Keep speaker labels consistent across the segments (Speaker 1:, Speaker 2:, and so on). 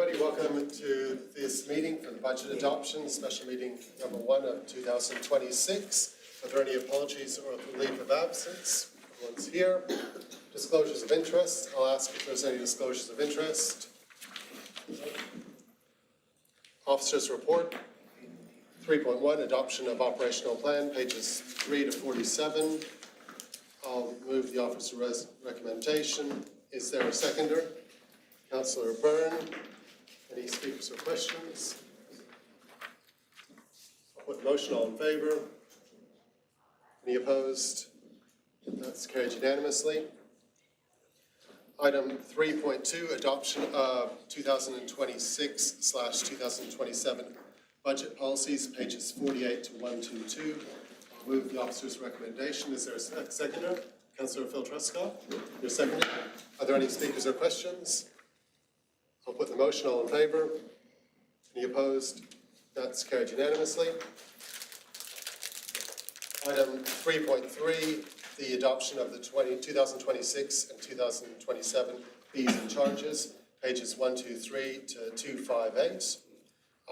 Speaker 1: everybody. Welcome to this meeting for the budget adoption, special meeting number 1 of 2026. Are there any apologies or leave of absence? Everyone's here. Disclosures of interest. I'll ask if there's any disclosures of interest. Officers' report. 3.1, adoption of operational plan, pages 3 to 47. I'll move the officer's recommendation. Is there a seconder? Councillor Byrne. Any speakers or questions? I'll put the motion. All in favour? Any opposed? That's carried unanimously. Item 3.2, adoption of 2026/2027 budget policies, pages 48 to 122. I'll move the officer's recommendation. Is there a seconder? Councillor Phil Truscott, your seconder. Are there any speakers or questions? I'll put the motion. All in favour? Any opposed? That's carried unanimously. Item 3.3, the adoption of the 2026 and 2027 fees and charges, pages 123 to 258.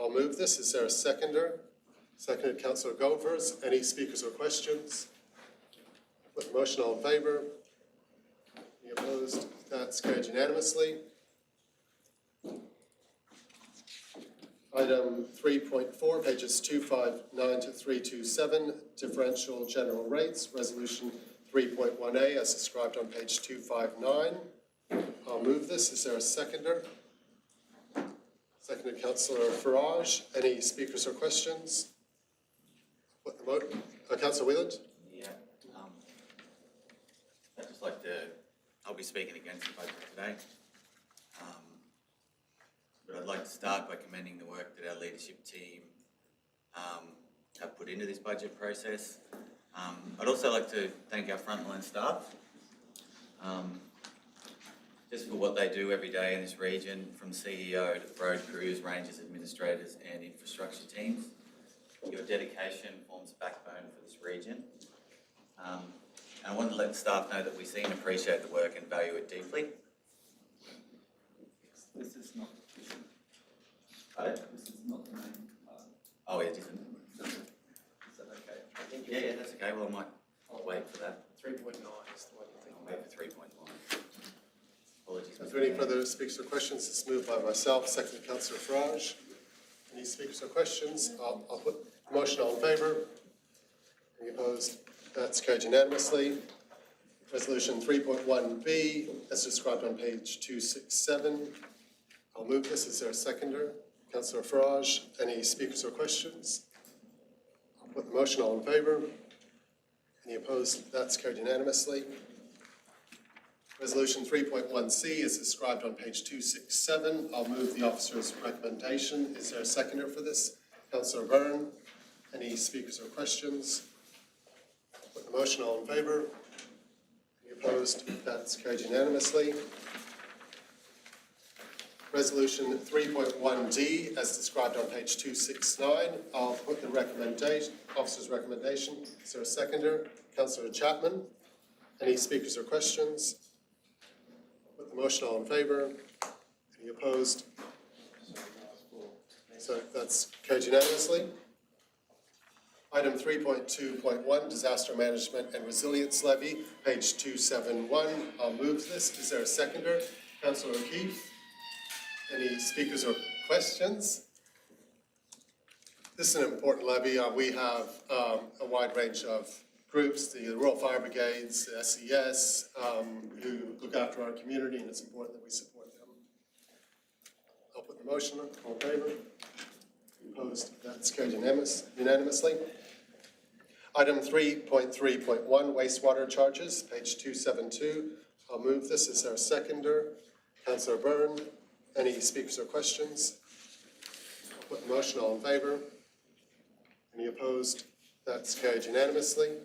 Speaker 1: I'll move this. Is there a seconder? Seconded, Councillor Govers. Any speakers or questions? Put the motion. All in favour? Any opposed? That's carried unanimously. Item 3.4, pages 259 to 327, differential general rates, resolution 3.1A as described on page 259. I'll move this. Is there a seconder? Seconded, Councillor Farage. Any speakers or questions? Put the vote. Councillor Wheeland?
Speaker 2: Yeah. I'd just like to, I'll be speaking against the budget today. But I'd like to start by commending the work that our leadership team have put into this budget process. I'd also like to thank our frontline staff just for what they do every day in this region, from CEO to road crews, rangers, administrators and infrastructure teams. Your dedication forms the backbone for this region. And I want to let the staff know that we see and appreciate the work and value it deeply.
Speaker 3: This is not. This is not the main part.
Speaker 2: Oh, it isn't.
Speaker 3: Is that okay?
Speaker 2: Yeah, that's okay. Well, I'll wait for that.
Speaker 1: 3.9 is the one you think.
Speaker 2: I'll wait for 3.1. Apologies.
Speaker 1: Is there any further speakers or questions? It's moved by myself, seconded Councillor Farage. Any speakers or questions? I'll put the motion. All in favour? Any opposed? That's carried unanimously. Resolution 3.1B, as described on page 267. I'll move this. Is there a seconder? Councillor Farage. Any speakers or questions? I'll put the motion. All in favour? Any opposed? That's carried unanimously. Resolution 3.1C is described on page 267. I'll move the officer's recommendation. Is there a seconder for this? Councillor Byrne. Any speakers or questions? Put the motion. All in favour? Any opposed? That's carried unanimously. Resolution 3.1D, as described on page 269. I'll put the recommendation, officer's recommendation. Is there a seconder? Councillor Chapman. Any speakers or questions? Put the motion. All in favour? Any opposed? So that's carried unanimously. Item 3.2.1, disaster management and resilience levy, page 271. I'll move this. Is there a seconder? Councillor O'Keefe. Any speakers or questions? This is an important levy. We have a wide range of groups, the Royal Fire Brigades, the SES, who look after our community, and it's important that we support them. I'll put the motion. All in favour? Opposed? That's carried unanimously. Item 3.3.1, wastewater charges, page 272. I'll move this. Is there a seconder? Councillor Byrne. Any speakers or questions? I'll put the motion. All in favour? Any opposed? That's carried unanimously.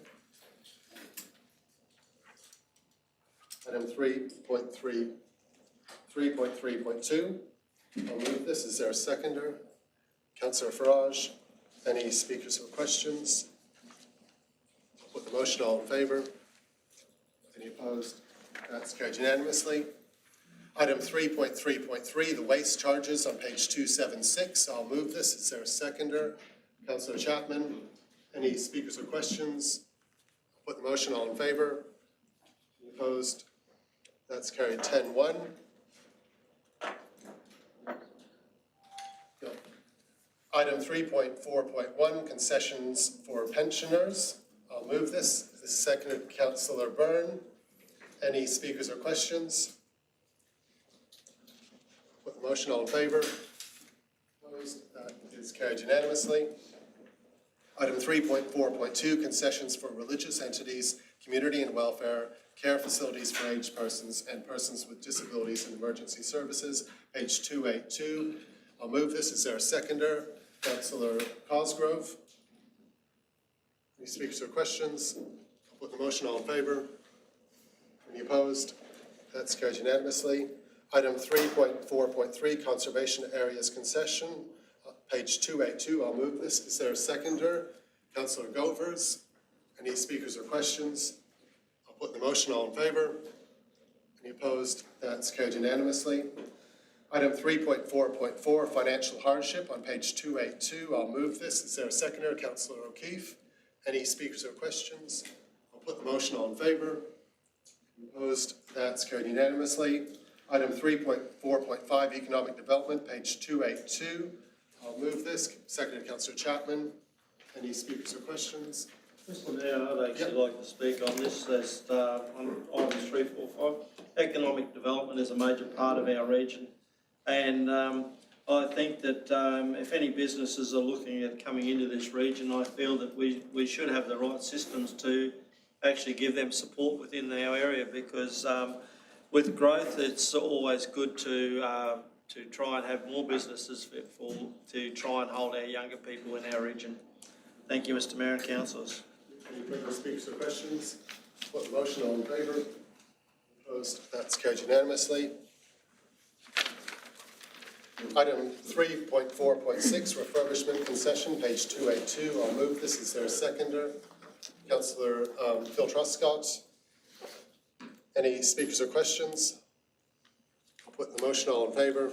Speaker 1: Item 3.3.2. I'll move this. Is there a seconder? Councillor Farage. Any speakers or questions? I'll put the motion. All in favour? Any opposed? That's carried unanimously. Item 3.3.3, the waste charges on page 276. I'll move this. Is there a seconder? Councillor Chapman. Any speakers or questions? Put the motion. All in favour? Any opposed? That's carried 10-1. Item 3.4.1, concessions for pensioners. I'll move this. This is seconded Councillor Byrne. Any speakers or questions? Put the motion. All in favour? Opposed? That is carried unanimously. Item 3.4.2, concessions for religious entities, community and welfare, care facilities for aged persons and persons with disabilities and emergency services, page 282. I'll move this. Is there a seconder? Councillor Cosgrove. Any speakers or questions? I'll put the motion. All in favour? Any opposed? That's carried unanimously. Item 3.4.3, conservation areas concession, page 282. I'll move this. Is there a seconder? Councillor Govers. Any speakers or questions? I'll put the motion. All in favour? Any opposed? That's carried unanimously. Item 3.4.4, financial hardship on page 282. I'll move this. Is there a seconder? Councillor O'Keefe. Any speakers or questions? I'll put the motion. All in favour? Opposed? That's carried unanimously. Item 3.4.5, economic development, page 282. I'll move this. Seconded Councillor Chapman. Any speakers or questions?
Speaker 4: Mr. Mayor, I'd actually like to speak on this. There's on item 345. Economic development is a major part of our region, and I think that if any businesses are looking at coming into this region, I feel that we should have the right systems to actually give them support within our area, because with growth, it's always good to try and have more businesses to try and hold our younger people in our region. Thank you, Mr. Mayor and councillors.
Speaker 1: Any further speakers or questions? Put the motion. All in favour? Opposed? That's carried unanimously. Item 3.4.6, refurbishment concession, page 282. I'll move this. Is there a seconder? Councillor Phil Truscott. Any speakers or questions? I'll put the motion. All in favour?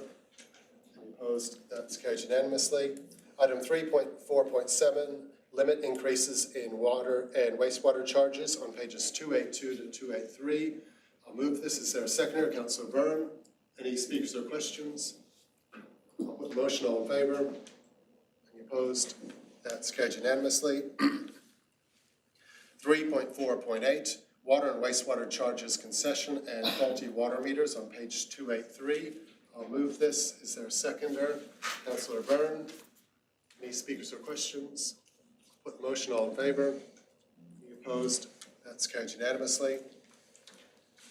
Speaker 1: Any opposed? That's carried unanimously. Item 3.4.7, limit increases in water and wastewater charges on pages 282 to 283. I'll move this. Is there a seconder? Councillor Byrne. Any speakers or questions? I'll put the motion. All in favour? Any opposed? That's carried unanimously. 3.4.8, water and wastewater charges concession and faulty water meters on page 283. I'll move this. Is there a seconder? Councillor Byrne. Any speakers or questions? Put the motion. All in favour? Any opposed? That's carried unanimously.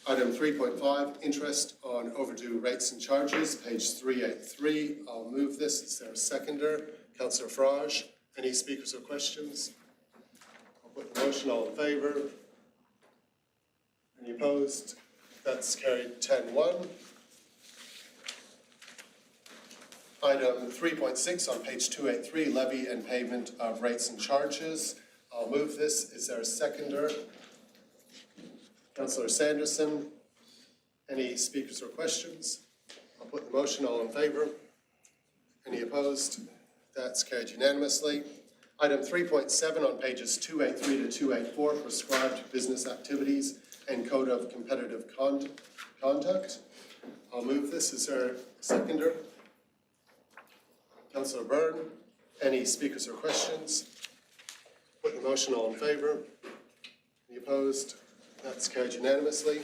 Speaker 1: Item 3.5, interest on overdue rates and charges, page 383. I'll move this. Is there a seconder? Councillor Frage. Any speakers or questions? I'll put the motion. All in favour? Any opposed? That's carried 10-1. Item 3.6 on page 283, levy and payment of rates and charges. I'll move this. Is there a seconder? Councillor Sanderson. Any speakers or questions? I'll put the motion. All in favour? Any opposed? That's carried unanimously. Item 3.7 on pages 283 to 284, prescribed business activities and code of competitive conduct. I'll move this. Is there a seconder? Councillor Byrne. Any speakers or questions? Put the motion. All in favour? Any opposed? That's carried unanimously.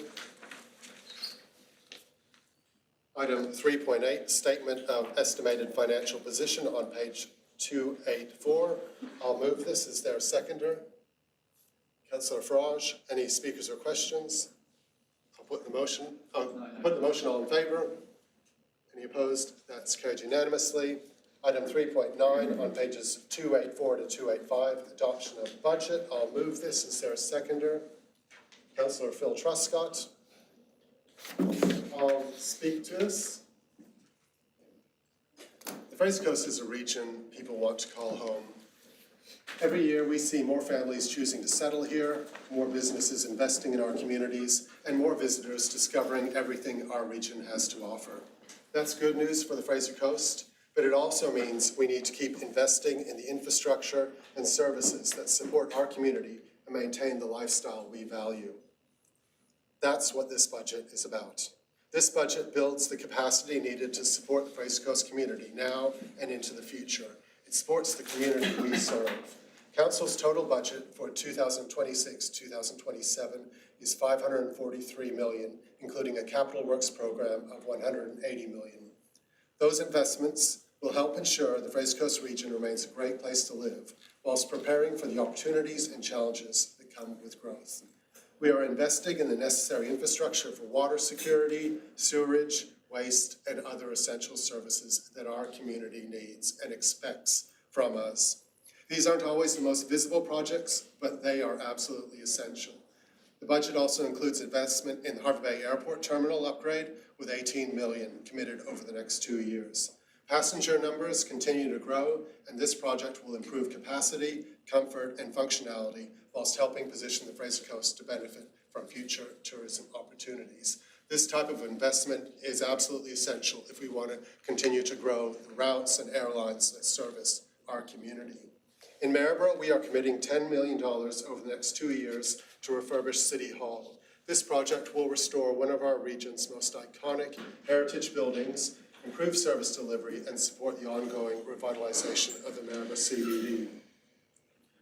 Speaker 1: Item 3.8, statement of estimated financial position on page 284. I'll move this. Is there a seconder? Councillor Frage. Any speakers or questions? I'll put the motion. Put the motion. All in favour? Any opposed? That's carried unanimously. Item 3.9 on pages 284 to 285, adoption of budget. I'll move this. Is there a seconder? Councillor Phil Truscott. I'll speak to this. The Fraser Coast is a region people want to call home. Every year, we see more families choosing to settle here, more businesses investing in our communities, and more visitors discovering everything our region has to offer. That's good news for the Fraser Coast, but it also means we need to keep investing in the infrastructure and services that support our community and maintain the lifestyle we value. That's what this budget is about. This budget builds the capacity needed to support the Fraser Coast community now and into the future. It supports the community we serve. Council's total budget for 2026-2027 is $543 million, including a capital works program of $180 million. Those investments will help ensure the Fraser Coast region remains a great place to live, whilst preparing for the opportunities and challenges that come with growth. We are investing in the necessary infrastructure for water security, sewerage, waste, and other essential services that our community needs and expects from us. These aren't always the most visible projects, but they are absolutely essential. The budget also includes investment in the Harbour Bay Airport Terminal upgrade with $18 million committed over the next 2 years. Passenger numbers continue to grow, and this project will improve capacity, comfort, and functionality whilst helping position the Fraser Coast to benefit from future tourism opportunities. This type of investment is absolutely essential if we want to continue to grow the routes and airlines that service our community. In Maryborough, we are committing $10 million over the next 2 years to refurbish City Hall. This project will restore one of our region's most iconic heritage buildings, improve service delivery, and support the ongoing revitalization of the Maryborough CBD.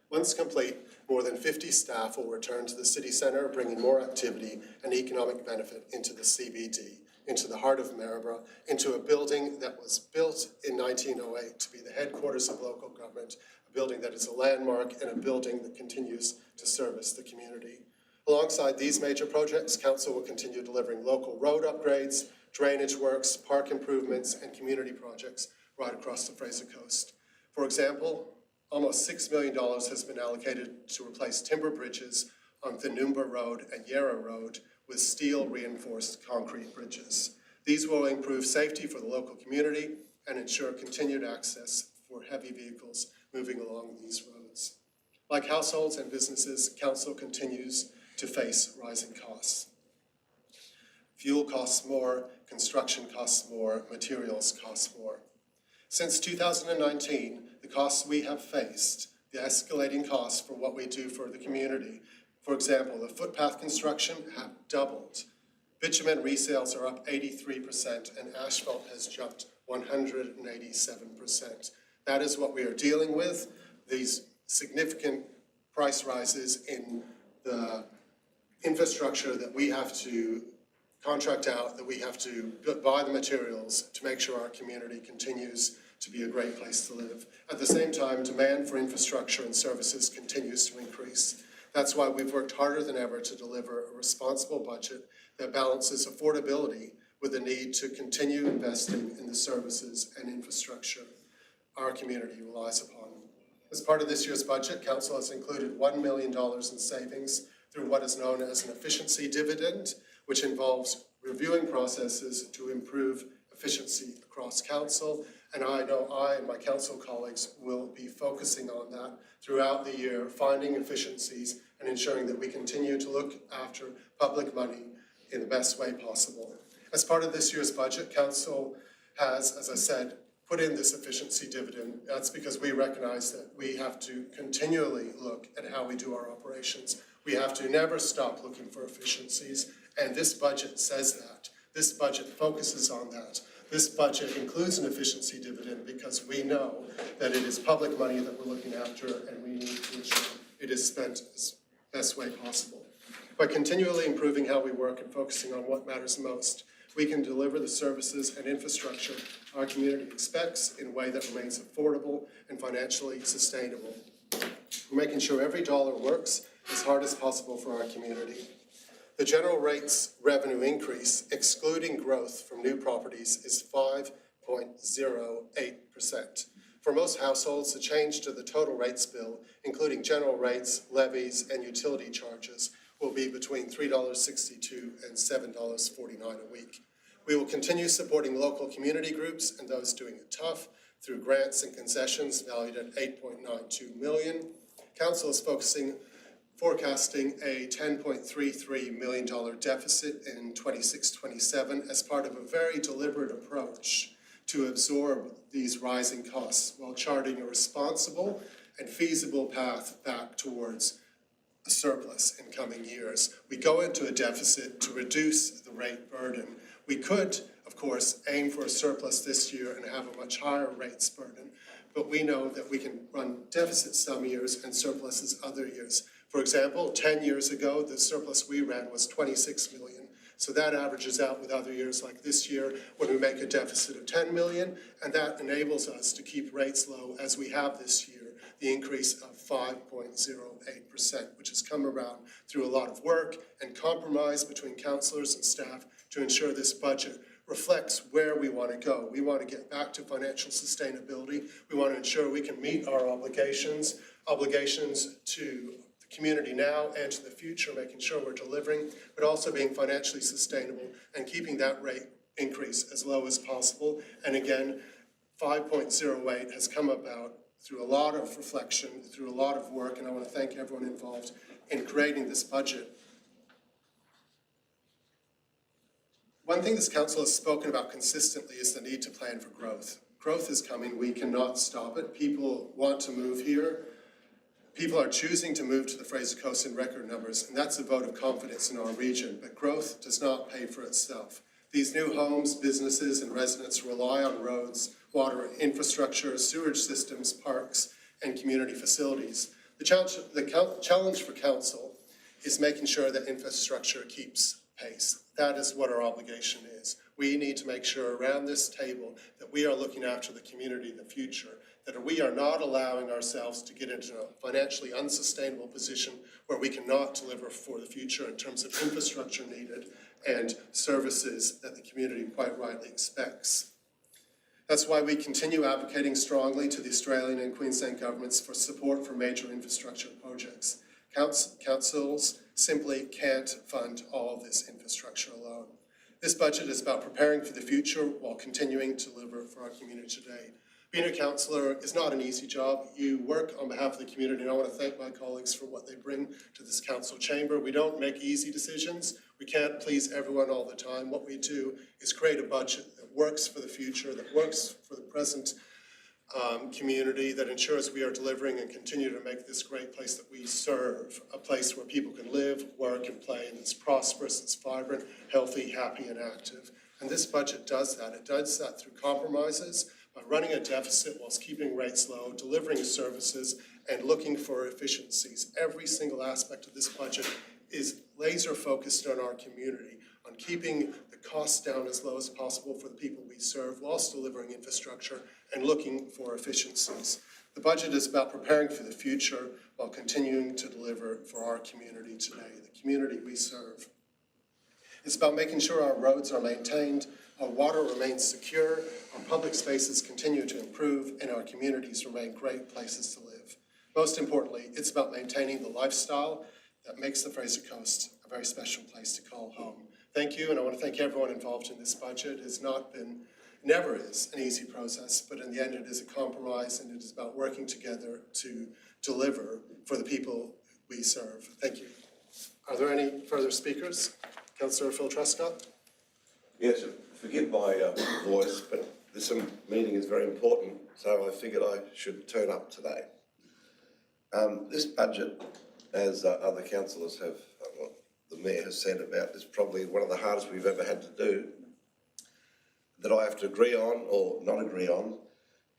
Speaker 1: Once complete, more than 50 staff will return to the city centre, bringing more activity and economic benefit into the CBD, into the heart of Maryborough, into a building that was built in 1908 to be the headquarters of local government, a building that is a landmark and a building that continues to service the community. Alongside these major projects, Council will continue delivering local road upgrades, drainage works, park improvements, and community projects right across the Fraser Coast. For example, almost $6 million has been allocated to replace timber bridges on Thanumba Road and Yarra Road with steel reinforced concrete bridges. These will improve safety for the local community and ensure continued access for heavy vehicles moving along these roads. Like households and businesses, Council continues to face rising costs. Fuel costs more, construction costs more, materials cost more. Since 2019, the costs we have faced, the escalating costs for what we do for the community, for example, the footpath construction have doubled. Bitumen resales are up 83% and asphalt has jumped 187%. That is what we are dealing with, these significant price rises in the infrastructure that we have to contract out, that we have to buy the materials to make sure our community continues to be a great place to live. At the same time, demand for infrastructure and services continues to increase. That's why we've worked harder than ever to deliver a responsible budget that balances affordability with the need to continue investing in the services and infrastructure our community relies upon. As part of this year's budget, Council has included $1 million in savings through what is known as an efficiency dividend, which involves reviewing processes to improve efficiency across Council. And I know I and my Council colleagues will be focusing on that throughout the year, finding efficiencies and ensuring that we continue to look after public money in the best way possible. As part of this year's budget, Council has, as I said, put in this efficiency dividend. That's because we recognize that we have to continually look at how we do our operations. We have to never stop looking for efficiencies, and this budget says that. This budget focuses on that. This budget includes an efficiency dividend because we know that it is public money that we're looking after, and we need to ensure it is spent as best way possible. By continually improving how we work and focusing on what matters most, we can deliver the services and infrastructure our community expects in a way that remains affordable and financially sustainable. We're making sure every dollar works as hard as possible for our community. The general rates revenue increase, excluding growth from new properties, is 5.08%. For most households, the change to the total rates bill, including general rates, levies, and utility charges, will be between $3.62 and $7.49 a week. We will continue supporting local community groups and those doing it tough through grants and concessions valued at $8.92 million. Council is forecasting a $10.33 million deficit in 26-27 as part of a very deliberate approach to absorb these rising costs while charting a responsible and feasible path back towards a surplus in coming years. We go into a deficit to reduce the rate burden. We could, of course, aim for a surplus this year and have a much higher rates burden, but we know that we can run deficits some years and surpluses other years. For example, 10 years ago, the surplus we ran was 26 million. So that averages out with other years like this year when we make a deficit of 10 million, and that enables us to keep rates low as we have this year, the increase of 5.08%, which has come around through a lot of work and compromise between councillors and staff to ensure this budget reflects where we want to go. We want to get back to financial sustainability. We want to ensure we can meet our obligations to the community now and to the future, making sure we're delivering, but also being financially sustainable and keeping that rate increase as low as possible. And again, 5.08 has come about through a lot of reflection, through a lot of work, and I want to thank everyone involved in creating this budget. One thing this council has spoken about consistently is the need to plan for growth. Growth is coming, we cannot stop it. People want to move here. People are choosing to move to the Fraser Coast in record numbers, and that's a vote of confidence in our region, but growth does not pay for itself. These new homes, businesses, and residents rely on roads, water infrastructure, sewage systems, parks, and community facilities. The challenge for council is making sure that infrastructure keeps pace. That is what our obligation is. We need to make sure around this table that we are looking after the community in the future, that we are not allowing ourselves to get into a financially unsustainable position where we cannot deliver for the future in terms of infrastructure needed and services that the community quite rightly expects. That's why we continue advocating strongly to the Australian and Queensland governments for support for major infrastructure projects. Councils simply can't fund all of this infrastructure alone. This budget is about preparing for the future while continuing to deliver for our community today. Being a councillor is not an easy job. You work on behalf of the community, and I want to thank my colleagues for what they bring to this council chamber. We don't make easy decisions. We can't please everyone all the time. What we do is create a budget that works for the future, that works for the present community, that ensures we are delivering and continue to make this great place that we serve a place where people can live, work, and play, and it's prosperous, it's vibrant, healthy, happy, and active. And this budget does that. It does that through compromises, by running a deficit whilst keeping rates low, delivering services, and looking for efficiencies. Every single aspect of this budget is laser focused on our community, on keeping the costs down as low as possible for the people we serve, whilst delivering infrastructure and looking for efficiencies. The budget is about preparing for the future while continuing to deliver for our community today, the community we serve. It's about making sure our roads are maintained, our water remains secure, our public spaces continue to improve, and our communities remain great places to live. Most importantly, it's about maintaining the lifestyle that makes the Fraser Coast a very special place to call home. Thank you, and I want to thank everyone involved in this budget. It has not been, never is, an easy process, but in the end it is a compromise, and it is about working together to deliver for the people we serve. Thank you. Are there any further speakers? Councillor Phil Truscott.
Speaker 5: Yes, forgive my voice, but this meeting is very important, so I figured I should turn up today. This budget, as other councillors have, the Mayor has said about, is probably one of the hardest we've ever had to do, that I have to agree on or not agree on.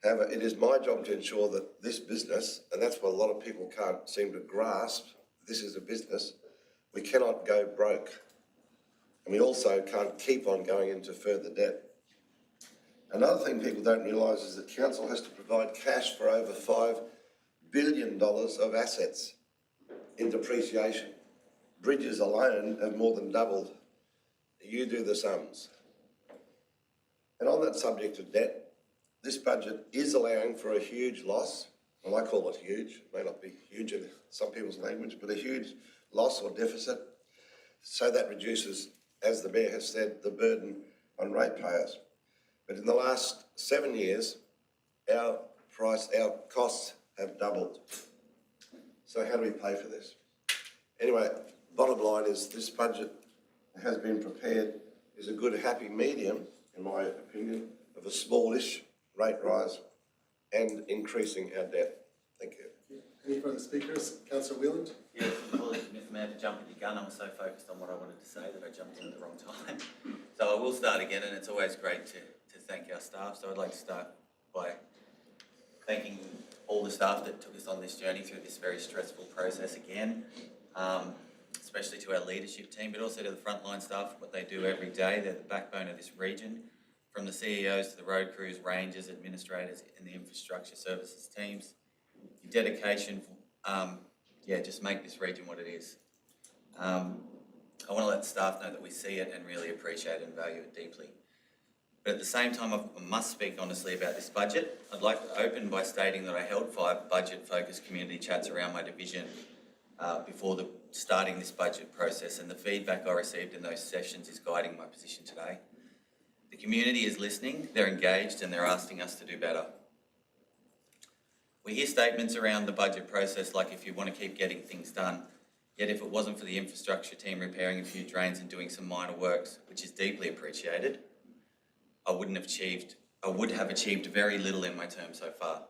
Speaker 5: However, it is my job to ensure that this business, and that's what a lot of people can't seem to grasp, this is a business, we cannot go broke. And we also can't keep on going into further debt. Another thing people don't realise is that council has to provide cash for over $5 billion of assets in depreciation. Bridges alone have more than doubled. You do the sums. And on that subject of debt, this budget is allowing for a huge loss, and I call it huge, it may not be huge in some people's language, but a huge loss or deficit. So that reduces, as the Mayor has said, the burden on ratepayers. But in the last 7 years, our costs have doubled. So how do we pay for this? Anyway, bottom line is this budget has been prepared is a good happy medium, in my opinion, of a smallish rate rise and increasing our debt. Thank you.
Speaker 1: Any further speakers? Councillor Wheeland?
Speaker 2: Yes, apologies, Mr Mayor, to jump at your gun. I was so focused on what I wanted to say that I jumped in at the wrong time. So I will start again, and it's always great to thank our staff. So I'd like to start by thanking all the staff that took us on this journey through this very stressful process again, especially to our leadership team, but also to the frontline staff, what they do every day. They're the backbone of this region, from the CEOs to the road crews, rangers, administrators, and the infrastructure services teams. Your dedication, just make this region what it is. I want to let the staff know that we see it and really appreciate it and value it deeply. But at the same time, I must speak honestly about this budget. I'd like to open by stating that I held 5 budget-focused community chats around my division before starting this budget process, and the feedback I received in those sessions is guiding my position today. The community is listening, they're engaged, and they're asking us to do better. We hear statements around the budget process like, if you want to keep getting things done, yet if it wasn't for the infrastructure team repairing a few drains and doing some minor works, which is deeply appreciated, I would have achieved very little in my term so far.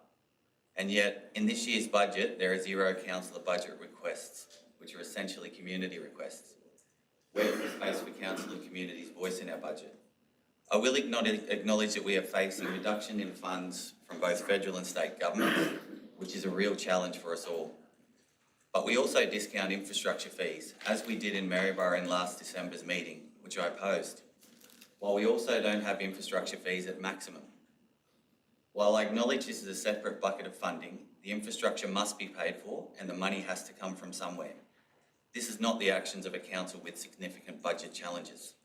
Speaker 2: And yet, in this year's budget, there are 0 councillor budget requests, which are essentially community requests. Where's the space for council and community's voice in our budget? I will acknowledge that we are facing reduction in funds from both federal and state governments, which is a real challenge for us all. But we also discount infrastructure fees, as we did in Maryborough in last December's meeting, which I opposed, while we also don't have infrastructure fees at maximum. While I acknowledge this is a separate bucket of funding, the infrastructure must be paid for and the money has to come from somewhere. This is not the actions of a council with significant budget challenges.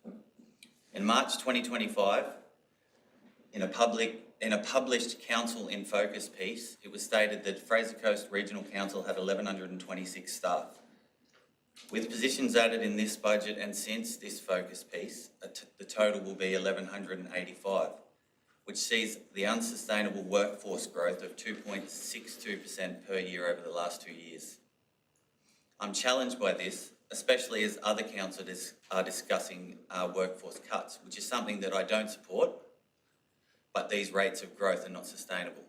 Speaker 2: In March 2025, in a published Council in Focus piece, it was stated that Fraser Coast Regional Council had 1,126 staff. With positions added in this budget and since this focus piece, the total will be 1,185, which sees the unsustainable workforce growth of 2.62% per year over the last 2 years. I'm challenged by this, especially as other councils are discussing workforce cuts, which is something that I don't support, but these rates of growth are not sustainable.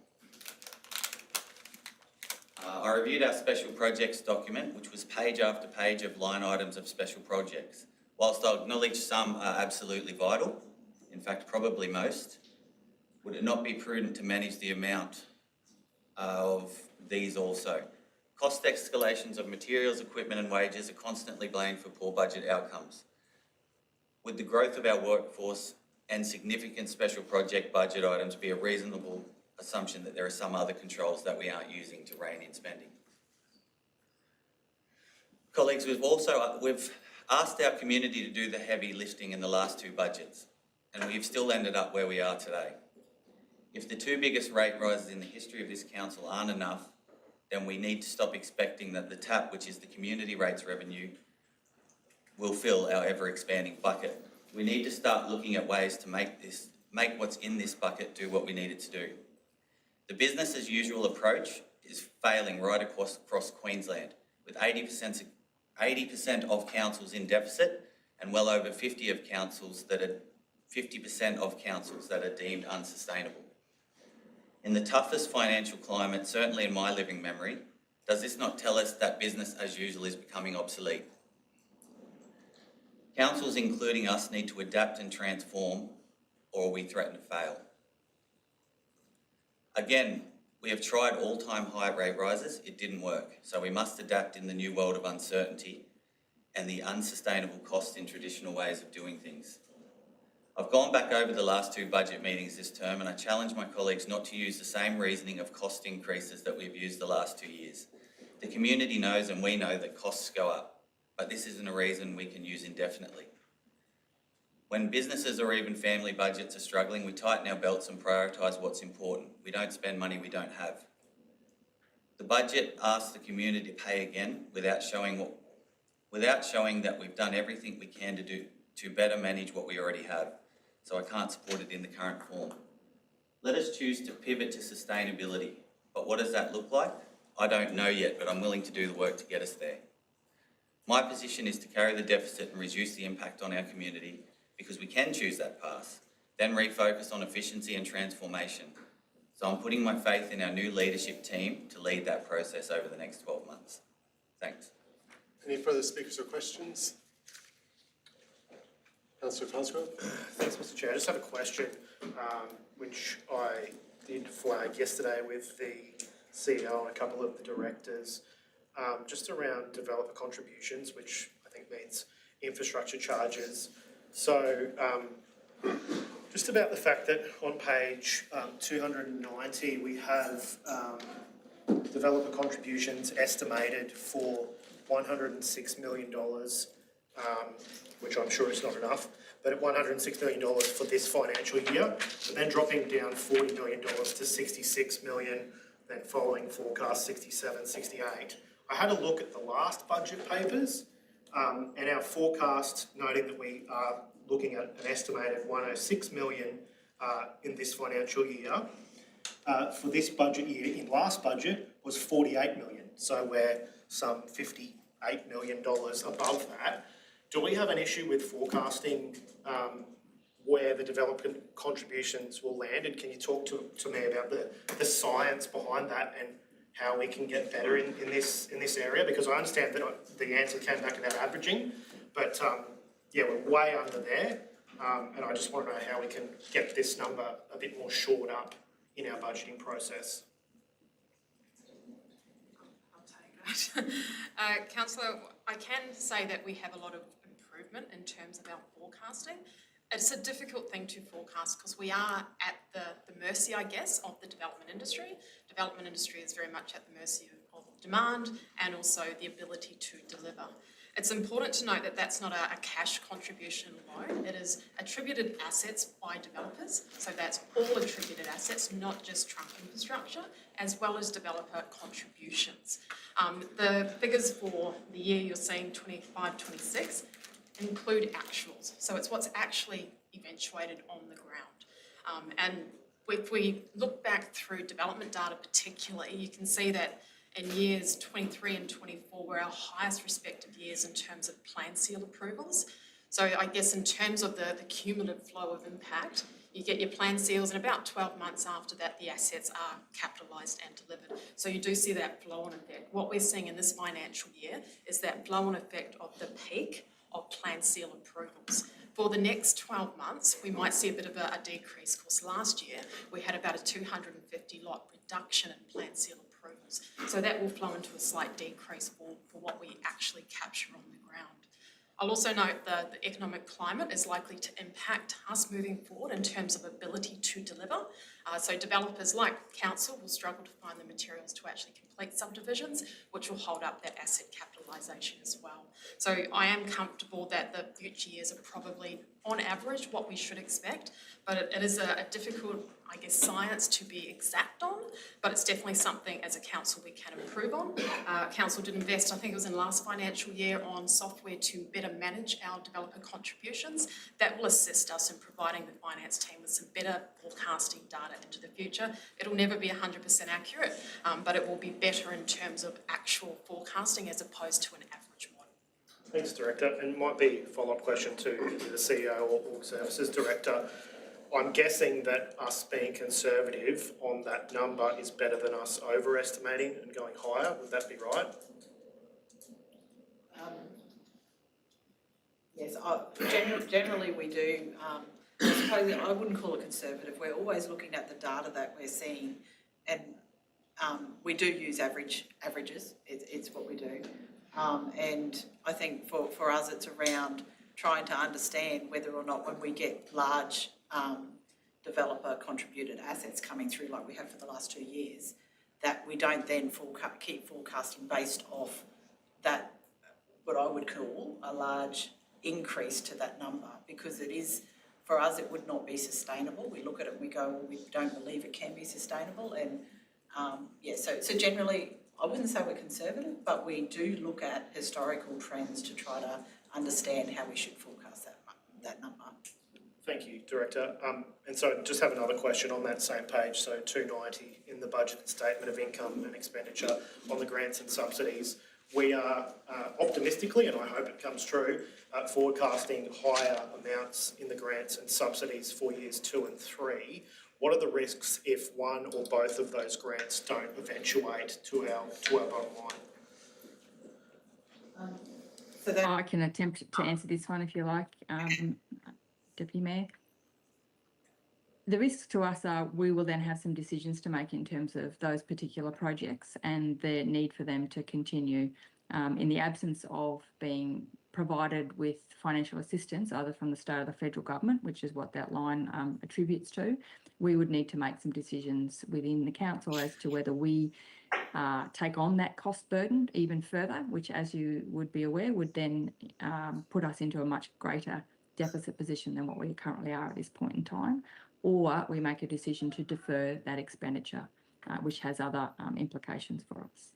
Speaker 2: I reviewed our special projects document, which was page after page of line items of special projects. Whilst I acknowledge some are absolutely vital, in fact probably most, would it not be prudent to manage the amount of these also? Cost escalations of materials, equipment and wages are constantly blamed for poor budget outcomes. Would the growth of our workforce and significant special project budget items be a reasonable assumption that there are some other controls that we aren't using to rein in spending? Colleagues, we've asked our community to do the heavy lifting in the last 2 budgets, and we've still ended up where we are today. If the 2 biggest rate rises in the history of this council aren't enough, then we need to stop expecting that the tap, which is the community rates revenue, will fill our ever-expanding bucket. We need to start looking at ways to make what's in this bucket do what we need it to do. The business as usual approach is failing right across Queensland, with 80% of councils in deficit and well over 50% of councils that are deemed unsustainable. In the toughest financial climate, certainly in my living memory, does this not tell us that business as usual is becoming obsolete? Councils, including us, need to adapt and transform, or we threaten to fail. Again, we have tried all-time high rate rises, it didn't work, so we must adapt in the new world of uncertainty and the unsustainable costs in traditional ways of doing things. I've gone back over the last 2 budget meetings this term and I challenge my colleagues not to use the same reasoning of cost increases that we've used the last 2 years. The community knows and we know that costs go up, but this isn't a reason we can use indefinitely. When businesses or even family budgets are struggling, we tighten our belts and prioritise what's important. We don't spend money we don't have. The budget asks the community to pay again without showing that we've done everything we can to better manage what we already have. So I can't support it in the current form. Let us choose to pivot to sustainability. But what does that look like? I don't know yet, but I'm willing to do the work to get us there. My position is to carry the deficit and reduce the impact on our community because we can choose that path, then refocus on efficiency and transformation. So I'm putting my faith in our new leadership team to lead that process over the next 12 months. Thanks.
Speaker 1: Any further speakers or questions? Councillor Cosgrove?
Speaker 6: Thanks, Mr. Chair. I just have a question, which I did flag yesterday with the CEO and a couple of the directors, just around developer contributions, which I think means infrastructure charges. So, just about the fact that on page 290 we have developer contributions estimated for $106 million, which I'm sure is not enough, but at $106 million for this financial year, but then dropping down $40 million to $66 million, then following forecast 67, 68. I had a look at the last budget papers, and our forecast, noting that we are looking at an estimated $106 million in this financial year, for this budget year, in last budget, was $48 million. So we're some $58 million above that. Do we have an issue with forecasting where the development contributions will land? And can you talk to me about the science behind that and how we can get better in this area? Because I understand that the answer came back about averaging, but yeah, we're way under there. And I just want to know how we can get this number a bit more shored up in our budgeting process.
Speaker 7: I'll take that. Councillor, I can say that we have a lot of improvement in terms of our forecasting. It's a difficult thing to forecast because we are at the mercy, I guess, of the development industry. Development industry is very much at the mercy of demand and also the ability to deliver. It's important to note that that's not a cash contribution loan. It is attributed assets by developers. So that's all attributed assets, not just trunk infrastructure, as well as developer contributions. The figures for the year you're seeing, 25-26, include actuals. So it's what's actually eventuated on the ground. And if we look back through development data particularly, you can see that in years 23 and 24 were our highest respective years in terms of plan seal approvals. So I guess in terms of the cumulative flow of impact, you get your plan seals and about 12 months after that the assets are capitalised and delivered. So you do see that flow-on effect. What we're seeing in this financial year is that flow-on effect of the peak of plan seal approvals. For the next 12 months, we might see a bit of a decrease, because last year we had about a 250 lot reduction in plan seal approvals. So that will flow into a slight decrease for what we actually capture on the ground. I'll also note that the economic climate is likely to impact us moving forward in terms of ability to deliver. So developers like council will struggle to find the materials to actually complete subdivisions, which will hold up that asset capitalisation as well. So I am comfortable that the future years are probably, on average, what we should expect, but it is a difficult, I guess, science to be exact on, but it's definitely something as a council we can improve on. Council did invest, I think it was in last financial year, on software to better manage our developer contributions. That will assist us in providing the finance team with some better forecasting data into the future. It'll never be 100% accurate, but it will be better in terms of actual forecasting as opposed to an average model.
Speaker 6: Thanks, Director. And might be a follow-up question to the CEO or Org Services Director. I'm guessing that us being conservative on that number is better than us overestimating and going higher. Would that be right?
Speaker 8: Yes, generally we do. I suppose I wouldn't call it conservative. We're always looking at the data that we're seeing, and we do use averages. It's what we do. And I think for us it's around trying to understand whether or not when we get large developer contributed assets coming through like we have for the last 2 years, that we don't then keep forecasting based off that, what I would call a large increase to that number, because it is, for us, it would not be sustainable. We look at it and we go, well, we don't believe it can be sustainable. And so generally, I wouldn't say we're conservative, but we do look at historical trends to try to understand how we should forecast that number.
Speaker 6: Thank you, Director. And so just have another question on that same page, so 290 in the budget and statement of income and expenditure on the grants and subsidies. We are optimistically, and I hope it comes true, forecasting higher amounts in the grants and subsidies for years 2 and 3. What are the risks if one or both of those grants don't eventuate to our bottom line?
Speaker 8: So that,
Speaker 9: I can attempt to answer this one if you like, Deputy Mayor. The risks to us are we will then have some decisions to make in terms of those particular projects and the need for them to continue in the absence of being provided with financial assistance, either from the state or the federal government, which is what that line attributes to. We would need to make some decisions within the council as to whether we take on that cost burden even further, which, as you would be aware, would then put us into a much greater deficit position than what we currently are at this point in time, or we make a decision to defer that expenditure, which has other implications for us.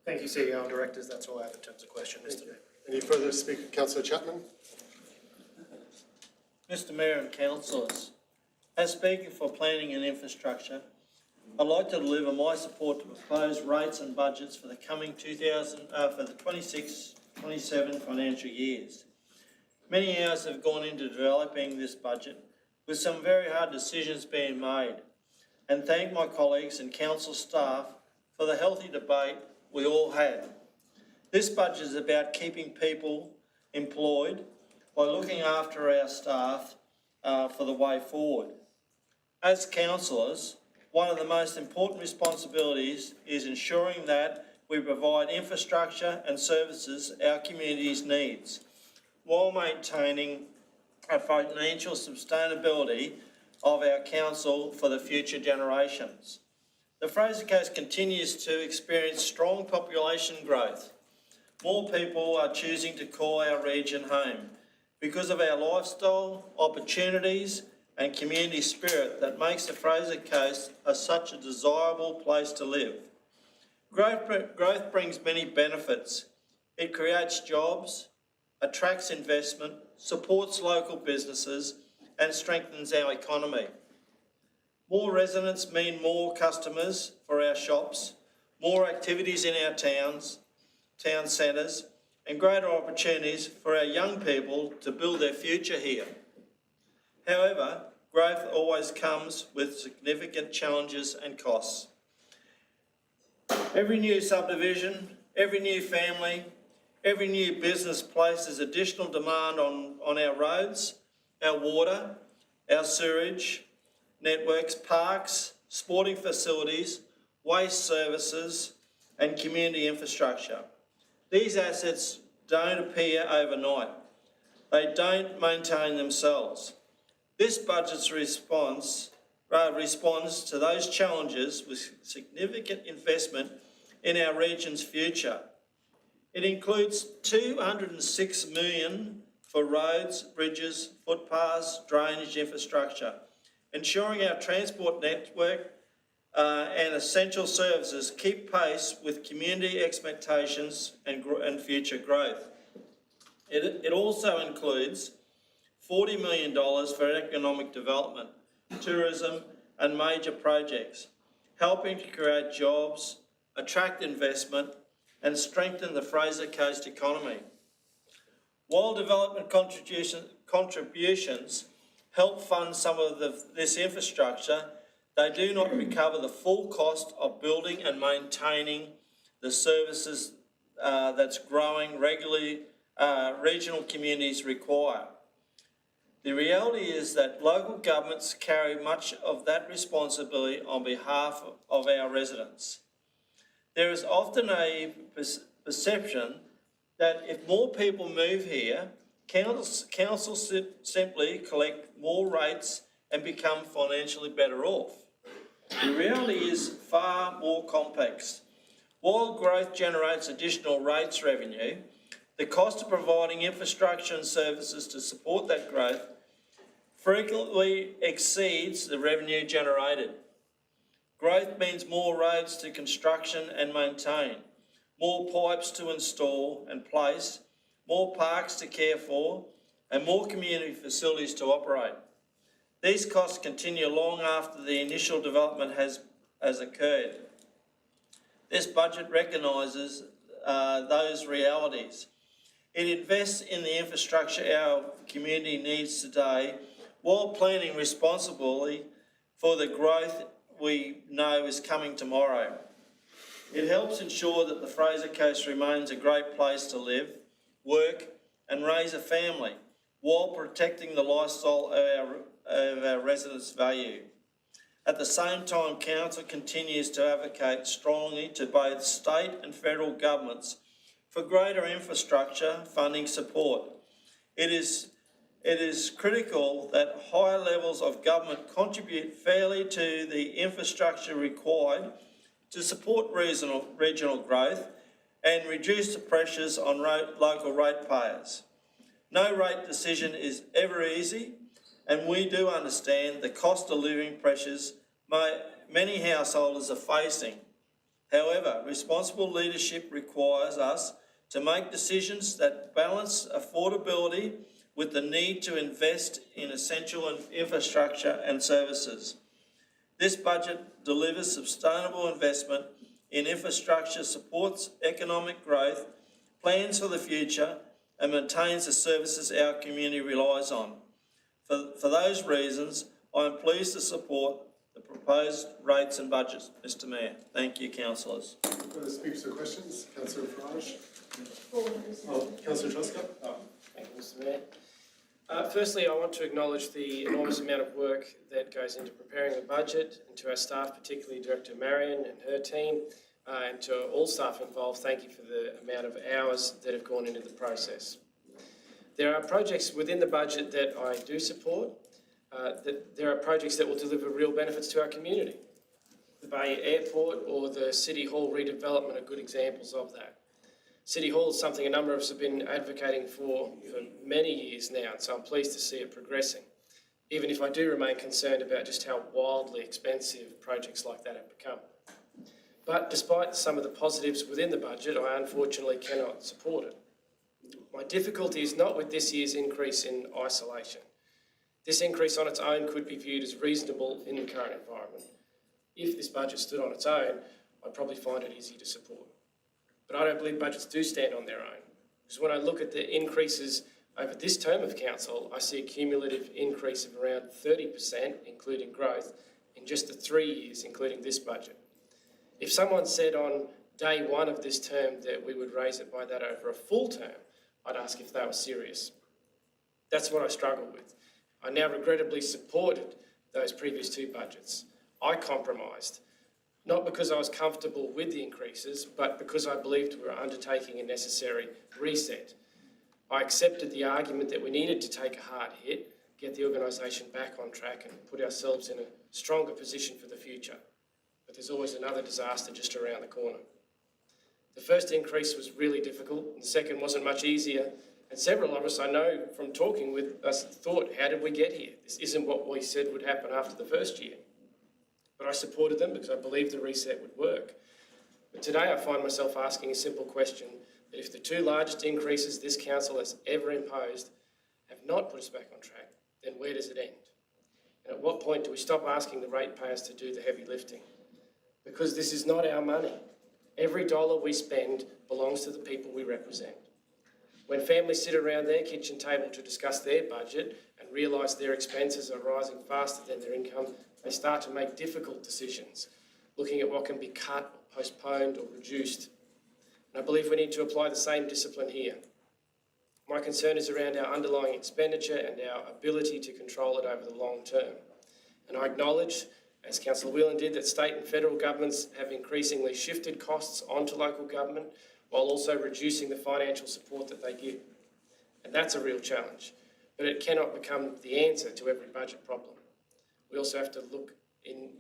Speaker 6: Thank you, CEO and Directors. That's all I have in terms of question, Mr. Mayor.
Speaker 1: Any further to speak, Councillor Chapman?
Speaker 4: Mr Mayor and councillors, as Speaker for Planning and Infrastructure, I'd like to deliver my support to proposed rates and budgets for the coming for the 26-27 financial years. Many hours have gone into developing this budget, with some very hard decisions being made, and thank my colleagues and council staff for the healthy debate we all had. This budget is about keeping people employed by looking after our staff for the way forward. As councillors, one of the most important responsibilities is ensuring that we provide infrastructure and services our communities needs, while maintaining a financial sustainability of our council for the future generations. The Fraser Coast continues to experience strong population growth. More people are choosing to call our region home because of our lifestyle, opportunities and community spirit that makes the Fraser Coast such a desirable place to live. Growth brings many benefits. It creates jobs, attracts investment, supports local businesses and strengthens our economy. More residents mean more customers for our shops, more activities in our towns, town centres, and greater opportunities for our young people to build their future here. However, growth always comes with significant challenges and costs. Every new subdivision, every new family, every new business places additional demand on our roads, our water, our sewage networks, parks, sporting facilities, waste services and community infrastructure. These assets don't appear overnight. They don't maintain themselves. This budget's response to those challenges with significant investment in our region's future. It includes $206 million for roads, bridges, footpaths, drainage infrastructure, ensuring our transport network and essential services keep pace with community expectations and future growth. It also includes $40 million for economic development, tourism and major projects, helping to create jobs, attract investment and strengthen the Fraser Coast economy. While development contributions help fund some of this infrastructure, they do not recover the full cost of building and maintaining the services that's growing regularly regional communities require. The reality is that local governments carry much of that responsibility on behalf of our residents. There is often a perception that if more people move here, councils simply collect more rates and become financially better off. The reality is far more complex. While growth generates additional rates revenue, the cost of providing infrastructure and services to support that growth frequently exceeds the revenue generated. Growth means more roads to construction and maintain, more pipes to install and place, more parks to care for, and more community facilities to operate. These costs continue long after the initial development has occurred. This budget recognises those realities. It invests in the infrastructure our community needs today while planning responsibly for the growth we know is coming tomorrow. It helps ensure that the Fraser Coast remains a great place to live, work and raise a family while protecting the lifestyle of our residents' value. At the same time, Council continues to advocate strongly to both state and federal governments for greater infrastructure funding support. It is critical that higher levels of government contribute fairly to the infrastructure required to support regional growth and reduce the pressures on local ratepayers. No rate decision is ever easy, and we do understand the cost of living pressures many householders are facing. However, responsible leadership requires us to make decisions that balance affordability with the need to invest in essential infrastructure and services. This budget delivers sustainable investment in infrastructure, supports economic growth, plans for the future, and maintains the services our community relies on. For those reasons, I am pleased to support the proposed rates and budgets, Mr Mayor. Thank you, councillors.
Speaker 1: Further speakers or questions? Councillor Farage? Councillor Truscott?
Speaker 10: Thank you, Mr Mayor. Firstly, I want to acknowledge the enormous amount of work that goes into preparing the budget, and to our staff, particularly Director Marion and her team, and to all staff involved, thank you for the amount of hours that have gone into the process. There are projects within the budget that I do support. There are projects that will deliver real benefits to our community. The Bay Airport or the City Hall redevelopment are good examples of that. City Hall is something a number of us have been advocating for many years now, and so I'm pleased to see it progressing, even if I do remain concerned about just how wildly expensive projects like that have become. But despite some of the positives within the budget, I unfortunately cannot support it. My difficulty is not with this year's increase in isolation. This increase on its own could be viewed as reasonable in the current environment. If this budget stood on its own, I'd probably find it easy to support. But I don't believe budgets do stand on their own, because when I look at the increases over this term of council, I see a cumulative increase of around 30%, including growth, in just the 3 years, including this budget. If someone said on day one of this term that we would raise it by that over a full term, I'd ask if they were serious. That's what I struggle with. I now regrettably supported those previous two budgets. I compromised, not because I was comfortable with the increases, but because I believed we were undertaking a necessary reset. I accepted the argument that we needed to take a hard hit, get the organisation back on track and put ourselves in a stronger position for the future. But there's always another disaster just around the corner. The first increase was really difficult, and the second wasn't much easier. And several of us I know from talking with us thought, how did we get here? This isn't what we said would happen after the first year. But I supported them because I believed the reset would work. But today I find myself asking a simple question, that if the two largest increases this council has ever imposed have not put us back on track, then where does it end? And at what point do we stop asking the ratepayers to do the heavy lifting? Because this is not our money. Every dollar we spend belongs to the people we represent. When families sit around their kitchen table to discuss their budget and realise their expenses are rising faster than their income, they start to make difficult decisions, looking at what can be cut, postponed or reduced. And I believe we need to apply the same discipline here. My concern is around our underlying expenditure and our ability to control it over the long term. And I acknowledge, as Councillor Whelan did, that state and federal governments have increasingly shifted costs onto local government while also reducing the financial support that they give. And that's a real challenge, but it cannot become the answer to every budget problem. We also have to look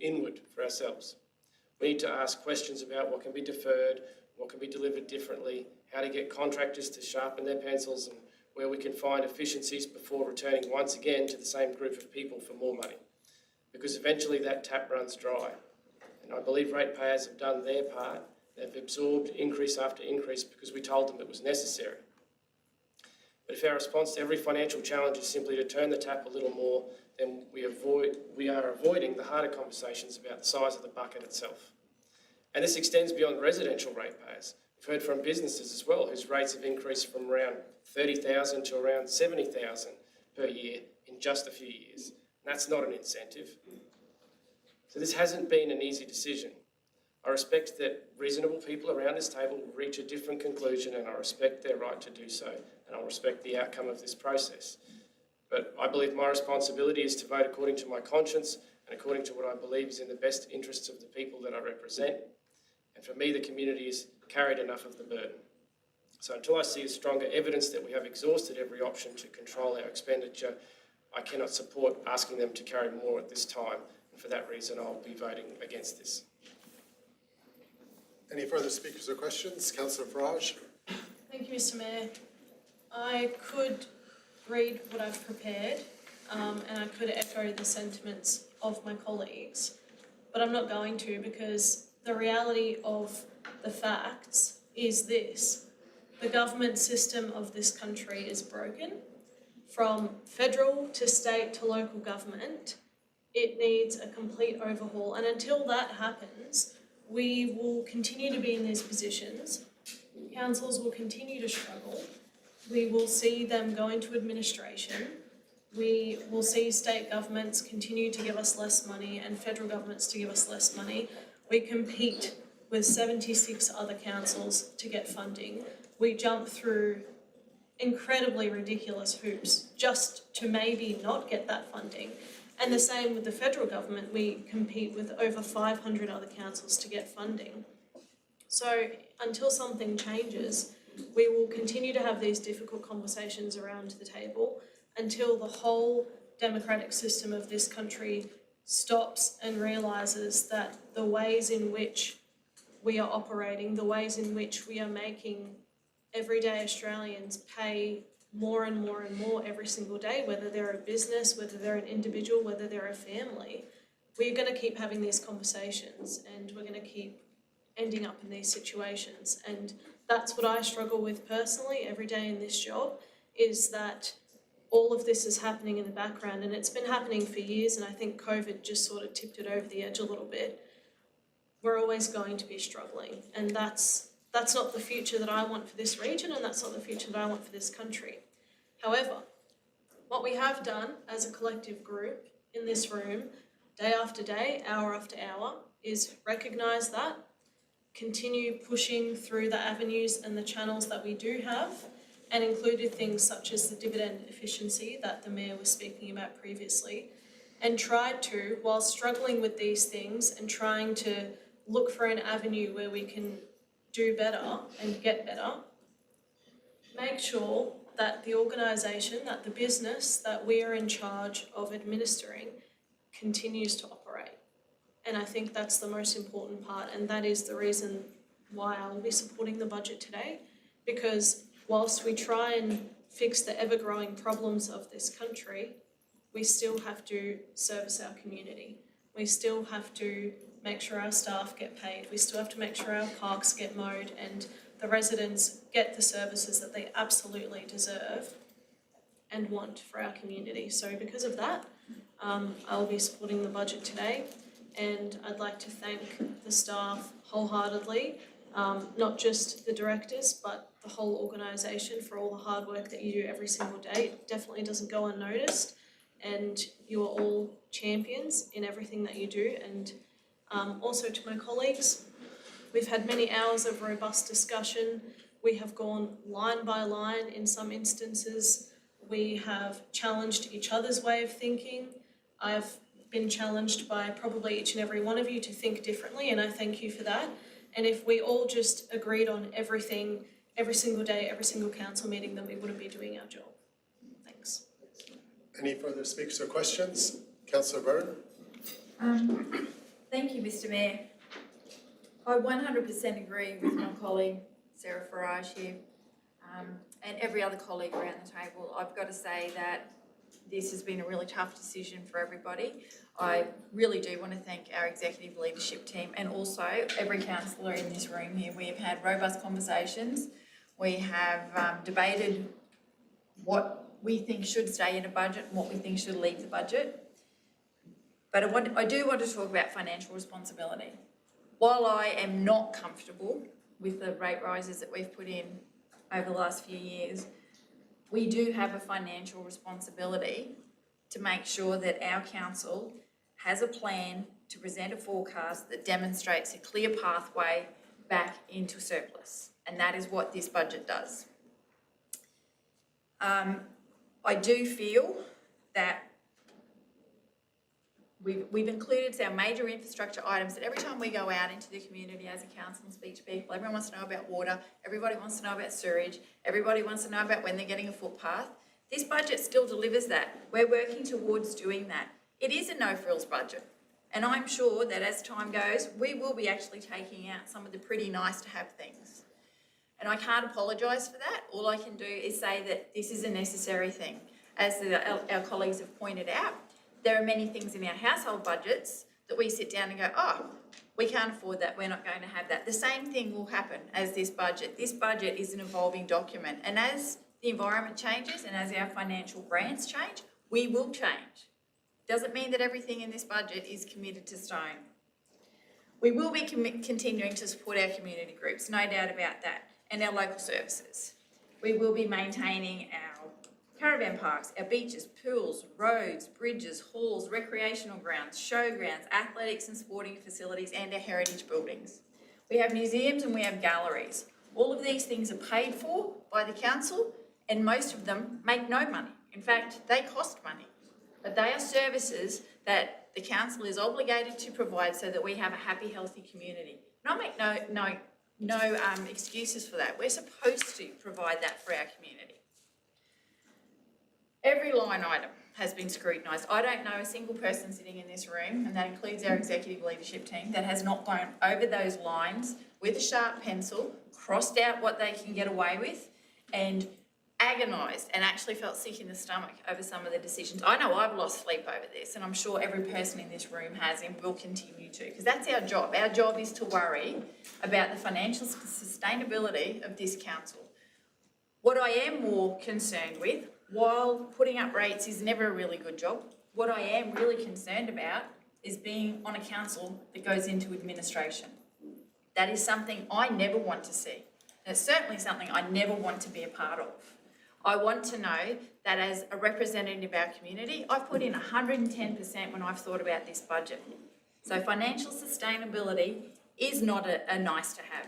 Speaker 10: inward for ourselves. We need to ask questions about what can be deferred, what can be delivered differently, how to get contractors to sharpen their pencils, and where we can find efficiencies before returning once again to the same group of people for more money. Because eventually that tap runs dry. And I believe ratepayers have done their part. They've absorbed increase after increase because we told them it was necessary. But if our response to every financial challenge is simply to turn the tap a little more, then we are avoiding the harder conversations about the size of the bucket itself. And this extends beyond residential ratepayers. We've heard from businesses as well, whose rates have increased from around 30,000 to around 70,000 per year in just a few years. And that's not an incentive. So this hasn't been an easy decision. I respect that reasonable people around this table will reach a different conclusion, and I respect their right to do so, and I'll respect the outcome of this process. But I believe my responsibility is to vote according to my conscience and according to what I believe is in the best interests of the people that I represent. And for me, the community has carried enough of the burden. So until I see stronger evidence that we have exhausted every option to control our expenditure, I cannot support asking them to carry more at this time. And for that reason, I'll be voting against this.
Speaker 1: Any further speakers or questions? Councillor Farage.
Speaker 11: Thank you, Mr. Mayor. I could read what I've prepared, and I could echo the sentiments of my colleagues, but I'm not going to, because the reality of the facts is this: the government system of this country is broken. From federal to state to local government, it needs a complete overhaul, and until that happens, we will continue to be in these positions. Councils will continue to struggle. We will see them go into administration. We will see state governments continue to give us less money and federal governments to give us less money. We compete with 76 other councils to get funding. We jump through incredibly ridiculous hoops just to maybe not get that funding. And the same with the federal government. We compete with over 500 other councils to get funding. So until something changes, we will continue to have these difficult conversations around the table until the whole democratic system of this country stops and realises that the ways in which we are operating, the ways in which we are making everyday Australians pay more and more and more every single day, whether they're a business, whether they're an individual, whether they're a family, we're going to keep having these conversations and we're going to keep ending up in these situations. And that's what I struggle with personally every day in this job, is that all of this is happening in the background, and it's been happening for years, and I think COVID just sort of tipped it over the edge a little bit. We're always going to be struggling, and that's not the future that I want for this region, and that's not the future that I want for this country. However, what we have done as a collective group in this room, day after day, hour after hour, is recognise that, continue pushing through the avenues and the channels that we do have, and included things such as the dividend efficiency that the Mayor was speaking about previously, and tried to, while struggling with these things and trying to look for an avenue where we can do better and get better, make sure that the organisation, that the business that we are in charge of administering continues to operate. And I think that's the most important part, and that is the reason why I will be supporting the budget today, because whilst we try and fix the ever-growing problems of this country, we still have to service our community. We still have to make sure our staff get paid. We still have to make sure our parks get mowed and the residents get the services that they absolutely deserve and want for our community. So because of that, I'll be supporting the budget today, and I'd like to thank the staff wholeheartedly, not just the directors, but the whole organisation for all the hard work that you do every single day. It definitely doesn't go unnoticed, and you are all champions in everything that you do. And also to my colleagues, we've had many hours of robust discussion. We have gone line by line in some instances. We have challenged each other's way of thinking. I've been challenged by probably each and every one of you to think differently, and I thank you for that. And if we all just agreed on everything every single day, every single council meeting, then we wouldn't be doing our job. Thanks.
Speaker 1: Any further speakers or questions? Councillor Byrne.
Speaker 12: Thank you, Mr. Mayor. I 100% agree with my colleague Sarah Farage here, and every other colleague around the table. I've got to say that this has been a really tough decision for everybody. I really do want to thank our executive leadership team and also every councillor in this room here. We have had robust conversations. We have debated what we think should stay in a budget and what we think should leave the budget. But I do want to talk about financial responsibility. While I am not comfortable with the rate rises that we've put in over the last few years, we do have a financial responsibility to make sure that our council has a plan to present a forecast that demonstrates a clear pathway back into surplus. And that is what this budget does. I do feel that we've included our major infrastructure items that every time we go out into the community as a council and speak to people, everyone wants to know about water, everybody wants to know about sewage, everybody wants to know about when they're getting a footpath. This budget still delivers that. We're working towards doing that. It is a no-frills budget. And I'm sure that as time goes, we will be actually taking out some of the pretty nice to have things. And I can't apologise for that. All I can do is say that this is a necessary thing. As our colleagues have pointed out, there are many things in our household budgets that we sit down and go, oh, we can't afford that, we're not going to have that. The same thing will happen as this budget. This budget is an evolving document. And as the environment changes and as our financial grants change, we will change. Doesn't mean that everything in this budget is committed to stone. We will be continuing to support our community groups, no doubt about that, and our local services. We will be maintaining our caravan parks, our beaches, pools, roads, bridges, halls, recreational grounds, showgrounds, athletics and sporting facilities, and our heritage buildings. We have museums and we have galleries. All of these things are paid for by the council, and most of them make no money. In fact, they cost money. But they are services that the council is obligated to provide so that we have a happy, healthy community. And I make no excuses for that. We're supposed to provide that for our community. Every line item has been scrutinised. I don't know a single person sitting in this room, and that includes our executive leadership team, that has not gone over those lines with a sharp pencil, crossed out what they can get away with, and agonised and actually felt sick in the stomach over some of the decisions. I know I've lost sleep over this, and I'm sure every person in this room has and will continue to, because that's our job. Our job is to worry about the financial sustainability of this council. What I am more concerned with, while putting up rates is never a really good job, what I am really concerned about is being on a council that goes into administration. That is something I never want to see. And it's certainly something I never want to be a part of. I want to know that as a representative of our community, I've put in 110% when I've thought about this budget. So financial sustainability is not a nice to have.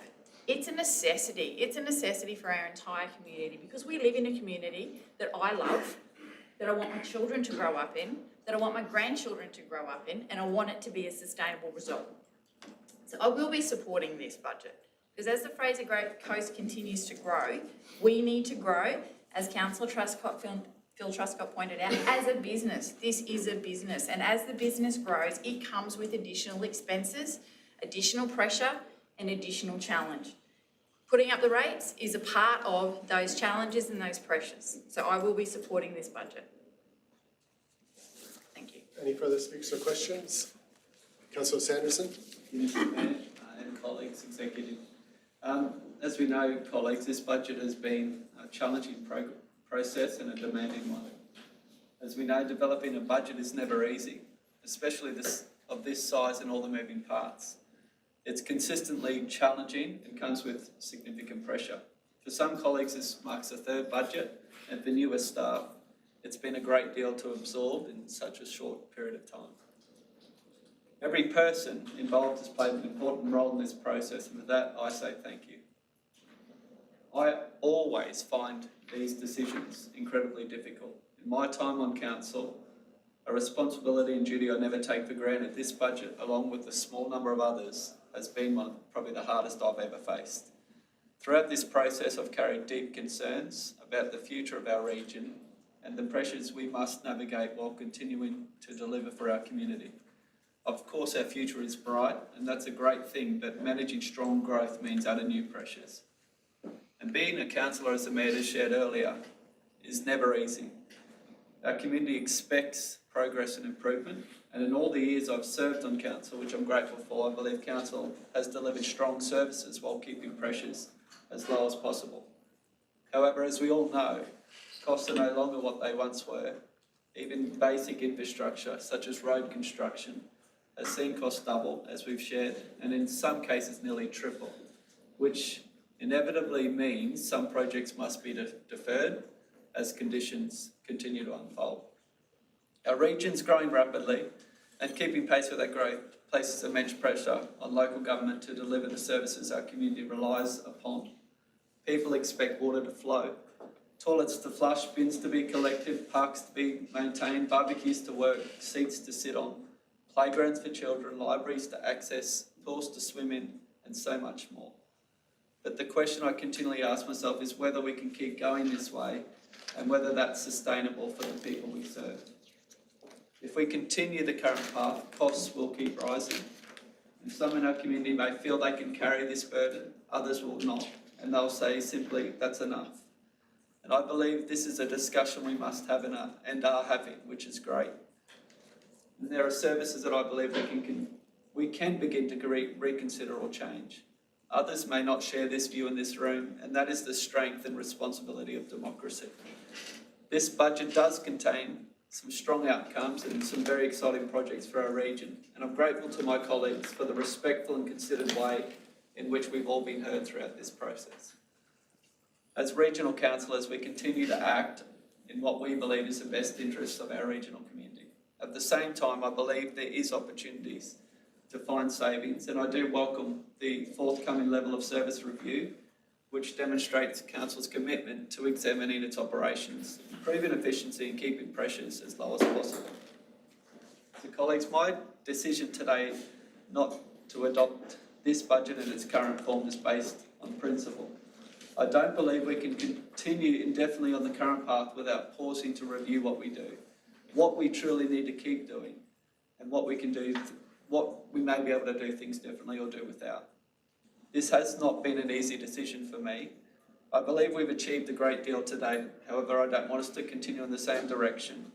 Speaker 12: It's a necessity. It's a necessity for our entire community, because we live in a community that I love, that I want my children to grow up in, that I want my grandchildren to grow up in, and I want it to be a sustainable result. So I will be supporting this budget, because as the Fraser Coast continues to grow, we need to grow, as Councillor Phil Truscott pointed out, as a business. This is a business, and as the business grows, it comes with additional expenses, additional pressure, and additional challenge. Putting up the rates is a part of those challenges and those pressures. So I will be supporting this budget. Thank you.
Speaker 1: Any further speaks or questions? Councillor Sanderson?
Speaker 3: Mr. Mayor and colleagues, executive. As we know, colleagues, this budget has been a challenging process and a demanding one. As we know, developing a budget is never easy, especially of this size and all the moving parts. It's consistently challenging and comes with significant pressure. For some colleagues, this marks a third budget, and for newer staff, it's been a great deal to absorb in such a short period of time. Every person involved has played an important role in this process, and for that, I say thank you. I always find these decisions incredibly difficult. In my time on council, a responsibility and duty I never take for granted, this budget, along with the small number of others, has been probably the hardest I've ever faced. Throughout this process, I've carried deep concerns about the future of our region and the pressures we must navigate while continuing to deliver for our community. Of course, our future is bright, and that's a great thing, but managing strong growth means added new pressures. And being a councillor, as the Mayor has shared earlier, is never easy. Our community expects progress and improvement, and in all the years I've served on council, which I'm grateful for, I believe council has delivered strong services while keeping pressures as low as possible. However, as we all know, Costs are no longer what they once were. Even basic infrastructure, such as road construction, has seen costs double, as we've shared, and in some cases nearly triple, which inevitably means some projects must be deferred as conditions continue to unfold. Our region's growing rapidly, and keeping pace with that growth places immense pressure on local government to deliver the services our community relies upon. People expect water to flow, toilets to flush, bins to be collected, parks to be maintained, barbecues to work, seats to sit on, playgrounds for children, libraries to access, pools to swim in, and so much more. But the question I continually ask myself is whether we can keep going this way and whether that's sustainable for the people we serve. If we continue the current path, costs will keep rising. And some in our community may feel they can carry this burden, others will not, and they'll say simply, that's enough. And I believe this is a discussion we must have and are having, which is great. And there are services that I believe we can begin to reconsider or change. Others may not share this view in this room, and that is the strength and responsibility of democracy. This budget does contain some strong outcomes and some very exciting projects for our region, and I'm grateful to my colleagues for the respectful and considered way in which we've all been heard throughout this process. As regional councillors, we continue to act in what we believe is the best interests of our regional community. At the same time, I believe there is opportunities to find savings, and I do welcome the forthcoming level of service review, which demonstrates Council's commitment to examining its operations, improving efficiency and keeping pressures as low as possible. So colleagues, my decision today not to adopt this budget in its current form is based on principle. I don't believe we can continue indefinitely on the current path without pausing to review what we do, what we truly need to keep doing, and what we can do, what we may be able to do things differently or do without. This has not been an easy decision for me. I believe we've achieved a great deal today. However, I don't want us to continue in the same direction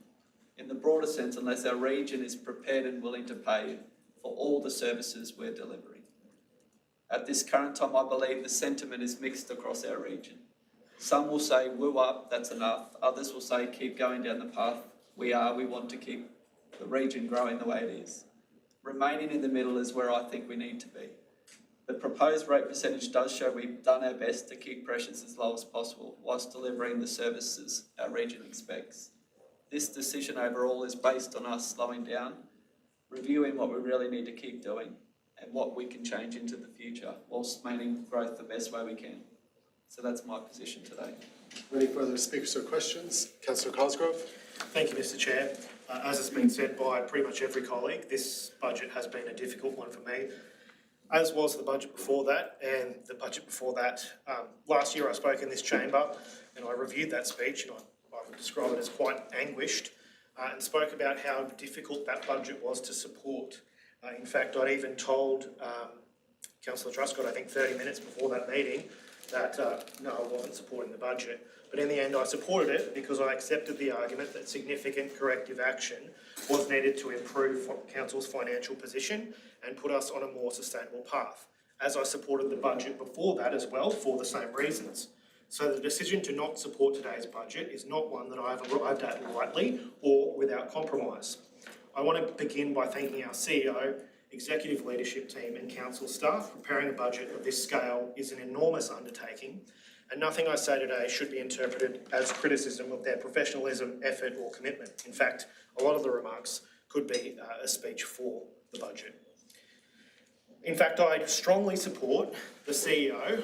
Speaker 3: in the broader sense unless our region is prepared and willing to pay for all the services we're delivering. At this current time, I believe the sentiment is mixed across our region. Some will say, woo up, that's enough. Others will say, keep going down the path we want to keep the region growing the way it is. Remaining in the middle is where I think we need to be. The proposed rate percentage does show we've done our best to keep pressures as low as possible whilst delivering the services our region expects. This decision overall is based on us slowing down, reviewing what we really need to keep doing and what we can change into the future whilst maintaining growth the best way we can. So that's my position today.
Speaker 1: Any further speakers or questions? Councillor Cosgrove?
Speaker 6: Thank you, Mr. Chair. As has been said by pretty much every colleague, this budget has been a difficult one for me, as was the budget before that and the budget before that. Last year I spoke in this chamber and I reviewed that speech, and I would describe it as quite anguished, and spoke about how difficult that budget was to support. In fact, I'd even told Councillor Truscott, I think 30 minutes before that meeting, that no, I wasn't supporting the budget. But in the end, I supported it because I accepted the argument that significant corrective action was needed to improve Council's financial position and put us on a more sustainable path, as I supported the budget before that as well for the same reasons. So the decision to not support today's budget is not one that I have arrived at lightly or without compromise. I want to begin by thanking our CEO, executive leadership team and council staff. Preparing a budget of this scale is an enormous undertaking, and nothing I say today should be interpreted as criticism of their professionalism, effort or commitment. In fact, a lot of the remarks could be a speech for the budget. In fact, I strongly support the CEO,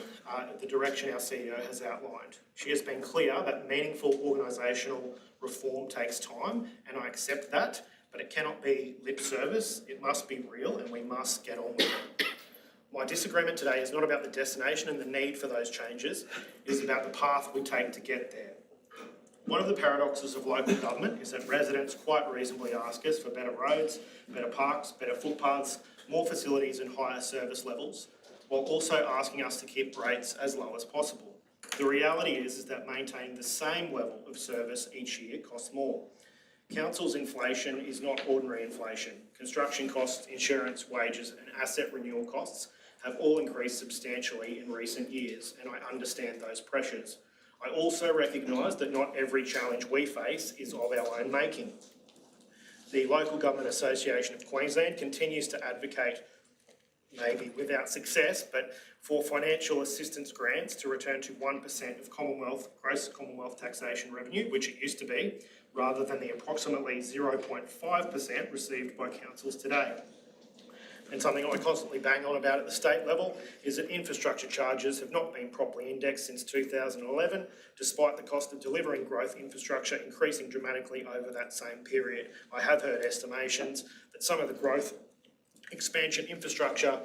Speaker 6: the direction our CEO has outlined. She has been clear that meaningful organisational reform takes time, and I accept that, but it cannot be lip service. It must be real, and we must get on with it. My disagreement today is not about the destination and the need for those changes. It is about the path we take to get there. One of the paradoxes of local government is that residents quite reasonably ask us for better roads, better parks, better footpaths, more facilities and higher service levels, while also asking us to keep rates as low as possible. The reality is that maintaining the same level of service each year costs more. Council's inflation is not ordinary inflation. Construction costs, insurance, wages and asset renewal costs have all increased substantially in recent years, and I understand those pressures. I also recognise that not every challenge we face is of our own making. The Local Government Association of Queensland continues to advocate, maybe without success, but for financial assistance grants to return to 1% of gross Commonwealth taxation revenue, which it used to be, rather than the approximately 0.5% received by councils today. And something I constantly bang on about at the state level is that infrastructure charges have not been properly indexed since 2011, despite the cost of delivering growth infrastructure increasing dramatically over that same period. I have heard estimations that some of the growth expansion infrastructure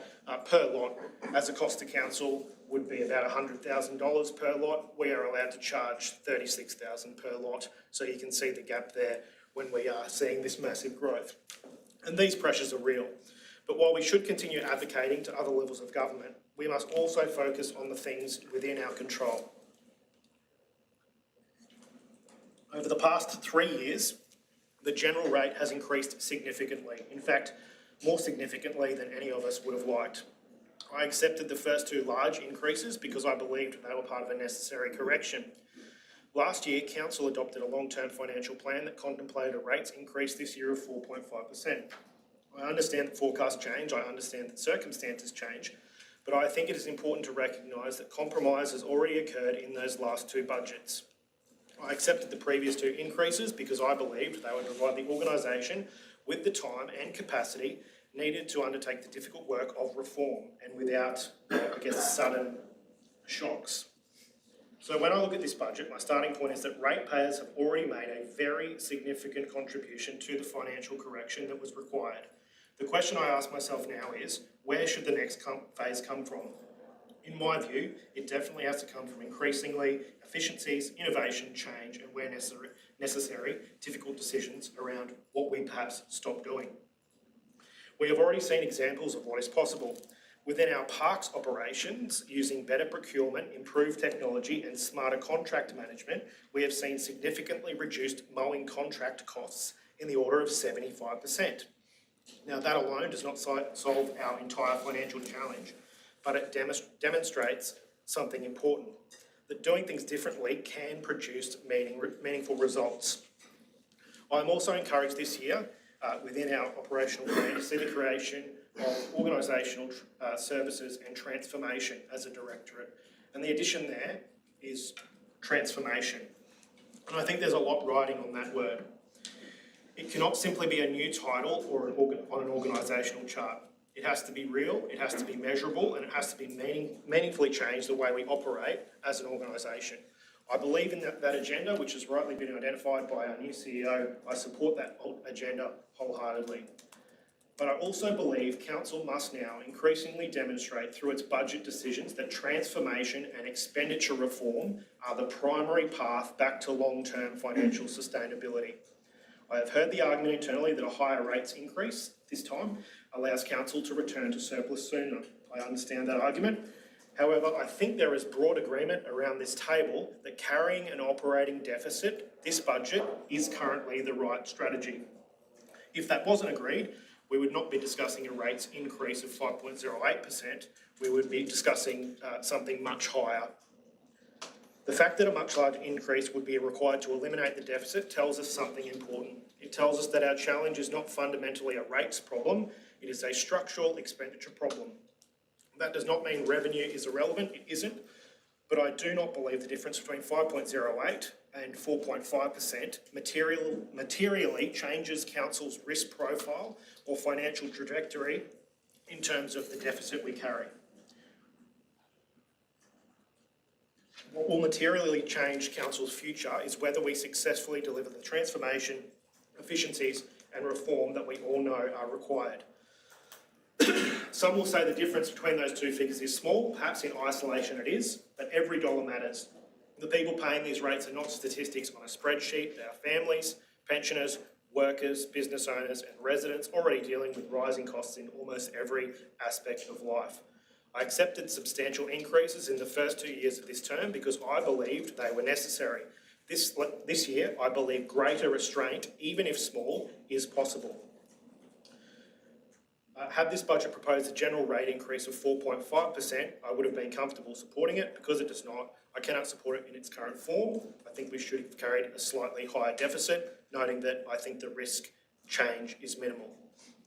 Speaker 6: per lot as a cost to council would be about $100,000 per lot. We are allowed to charge $36,000 per lot, so you can see the gap there when we are seeing this massive growth. And these pressures are real. But while we should continue advocating to other levels of government, we must also focus on the things within our control. Over the past 3 years, the general rate has increased significantly. In fact, more significantly than any of us would have liked. I accepted the first two large increases because I believed they were part of a necessary correction. Last year, Council adopted a long-term financial plan that contemplated a rates increase this year of 4.5%. I understand that forecasts change, I understand that circumstances change, but I think it is important to recognise that compromise has already occurred in those last two budgets. I accepted the previous two increases because I believed they would provide the organisation with the time and capacity needed to undertake the difficult work of reform and without, sudden shocks. So when I look at this budget, my starting point is that ratepayers have already made a very significant contribution to the financial correction that was required. The question I ask myself now is, where should the next phase come from? In my view, it definitely has to come from increasingly efficiencies, innovation, change, and where necessary, difficult decisions around what we perhaps stop doing. We have already seen examples of what is possible. Within our parks operations, using better procurement, improved technology and smarter contract management, we have seen significantly reduced mowing contract costs in the order of 75%. Now that alone does not solve our entire financial challenge, but it demonstrates something important, that doing things differently can produce meaningful results. I'm also encouraged this year within our operational plan to see the creation of organisational services and transformation as a directorate. And the addition there is transformation. And I think there's a lot riding on that word. It cannot simply be a new title or on an organisational chart. It has to be real, it has to be measurable, and it has to be meaningfully change the way we operate as an organisation. I believe in that agenda, which has rightly been identified by our new CEO. I support that agenda wholeheartedly. But I also believe Council must now increasingly demonstrate through its budget decisions that transformation and expenditure reform are the primary path back to long-term financial sustainability. I have heard the argument internally that a higher rates increase this time allows Council to return to surplus sooner. I understand that argument. However, I think there is broad agreement around this table that carrying an operating deficit, this budget, is currently the right strategy. If that wasn't agreed, we would not be discussing a rates increase of 5.08%, we would be discussing something much higher. The fact that a much larger increase would be required to eliminate the deficit tells us something important. It tells us that our challenge is not fundamentally a rates problem, it is a structural expenditure problem. That does not mean revenue is irrelevant, it isn't, but I do not believe the difference between 5.08 and 4.5% materially changes Council's risk profile or financial trajectory in terms of the deficit we carry. What will materially change Council's future is whether we successfully deliver the transformation, efficiencies and reform that we all know are required. Some will say the difference between those two figures is small, perhaps in isolation it is, but every dollar matters. The people paying these rates are not statistics on a spreadsheet, they are families, pensioners, workers, business owners and residents already dealing with rising costs in almost every aspect of life. I accepted substantial increases in the first 2 years of this term because I believed they were necessary. This year, I believe greater restraint, even if small, is possible. Had this budget proposed a general rate increase of 4.5%, I would have been comfortable supporting it. Because it does not, I cannot support it in its current form. I think we should have carried a slightly higher deficit, noting that I think the risk change is minimal.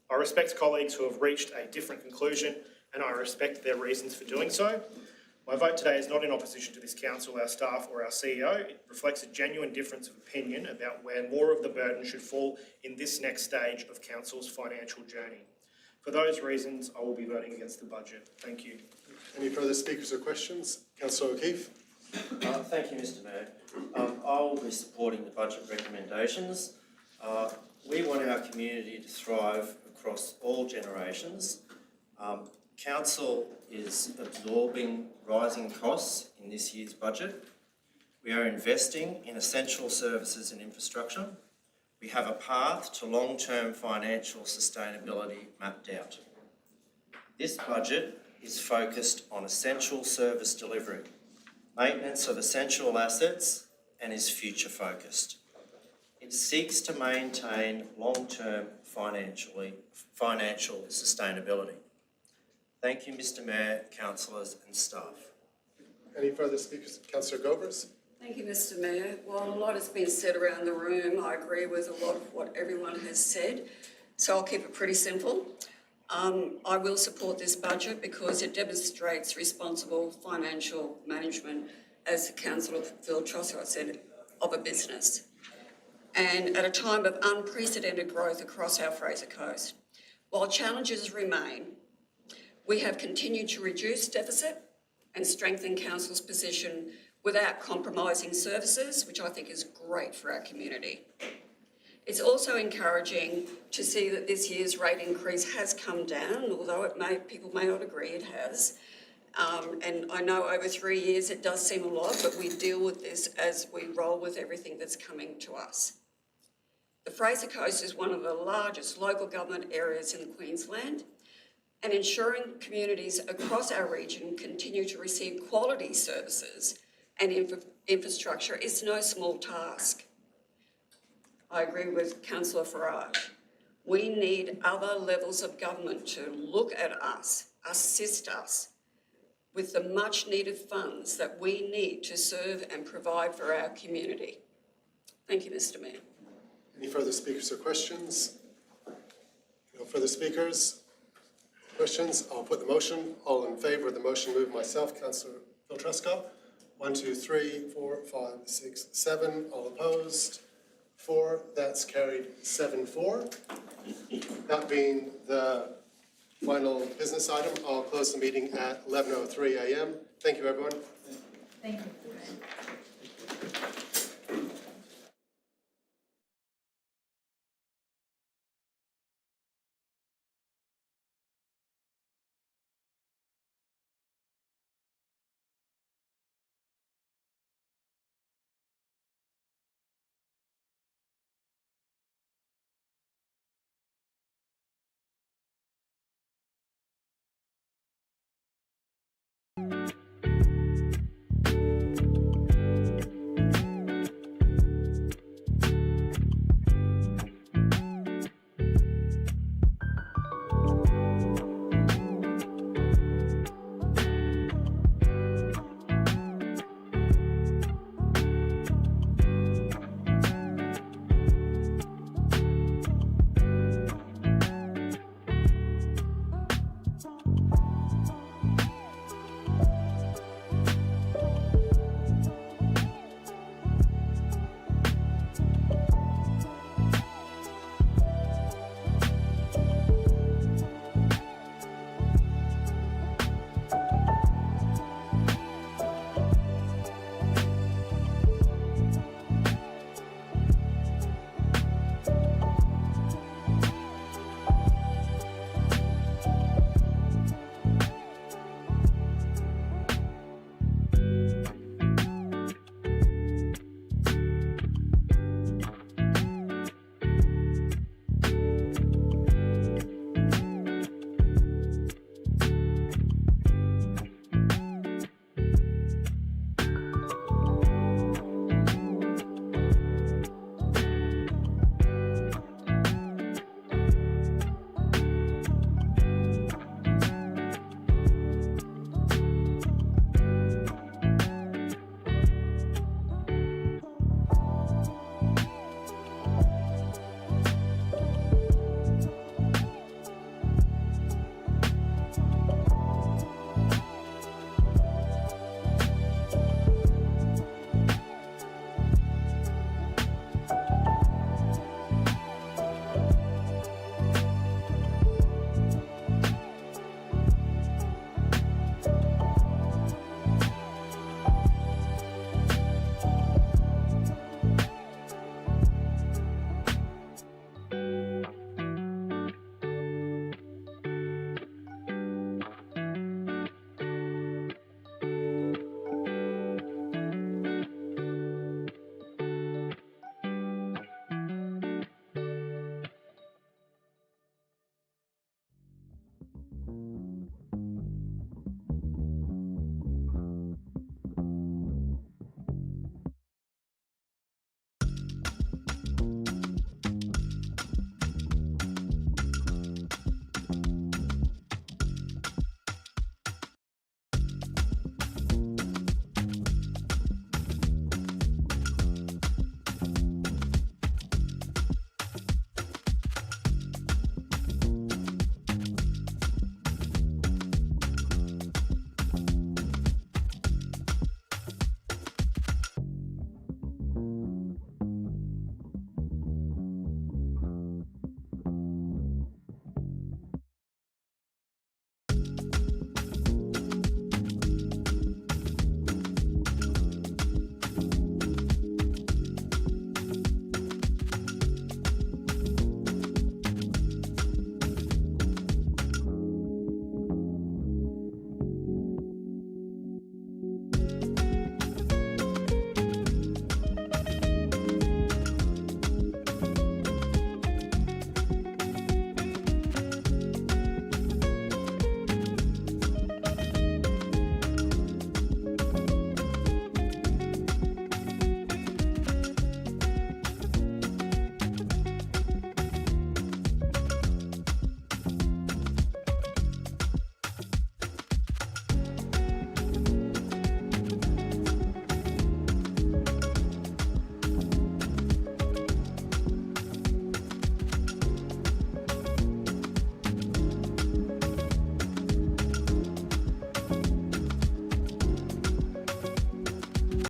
Speaker 6: I respect colleagues who have reached a different conclusion, and I respect their reasons for doing so. My vote today is not in opposition to this council, our staff or our CEO. It reflects a genuine difference of opinion about where more of the burden should fall in this next stage of council's financial journey. For those reasons, I will be voting against the budget. Thank you.
Speaker 1: Any further speakers or questions? Councillor O'Keefe.
Speaker 4: Thank you, Mr Mayor. I will be supporting the budget recommendations. We want our community to thrive across all generations. Council is absorbing rising costs in this year's budget. We are investing in essential services and infrastructure. We have a path to long-term financial sustainability mapped out. This budget is focused on essential service delivery, maintenance of essential assets, and is future-focused. It seeks to maintain long-term financial sustainability. Thank you, Mr Mayor, councillors and staff.
Speaker 1: Any further speakers? Councillor Govers.
Speaker 13: Thank you, Mr Mayor. While a lot has been said around the room, I agree with a lot of what everyone has said, so I'll keep it pretty simple. I will support this budget because it demonstrates responsible financial management, as Councillor Phil Trossard said, of a business. And at a time of unprecedented growth across our Fraser Coast. While challenges remain, we have continued to reduce deficit and strengthen council's position without compromising services, which I think is great for our community. It's also encouraging to see that this year's rate increase has come down, although people may not agree it has. And I know over 3 years it does seem a lot, but we deal with this as we roll with everything that's coming to us. The Fraser Coast is one of the largest local government areas in Queensland, and ensuring communities across our region continue to receive quality services and infrastructure is no small task. I agree with Councillor Farage. We need other levels of government to look at us, assist us with the much needed funds that we need to serve and provide for our community. Thank you, Mr Mayor.
Speaker 1: Any further speakers or questions? No further speakers? Questions? I'll put the motion. All in favour of the motion, move myself, Councillor Phil Truscott. 1, 2, 3, 4, 5, 6, 7. All opposed? 4. That's carried 7-4. That being the final business item, I'll close the meeting at 11:03 a.m. Thank you, everyone.
Speaker 12: Thank you.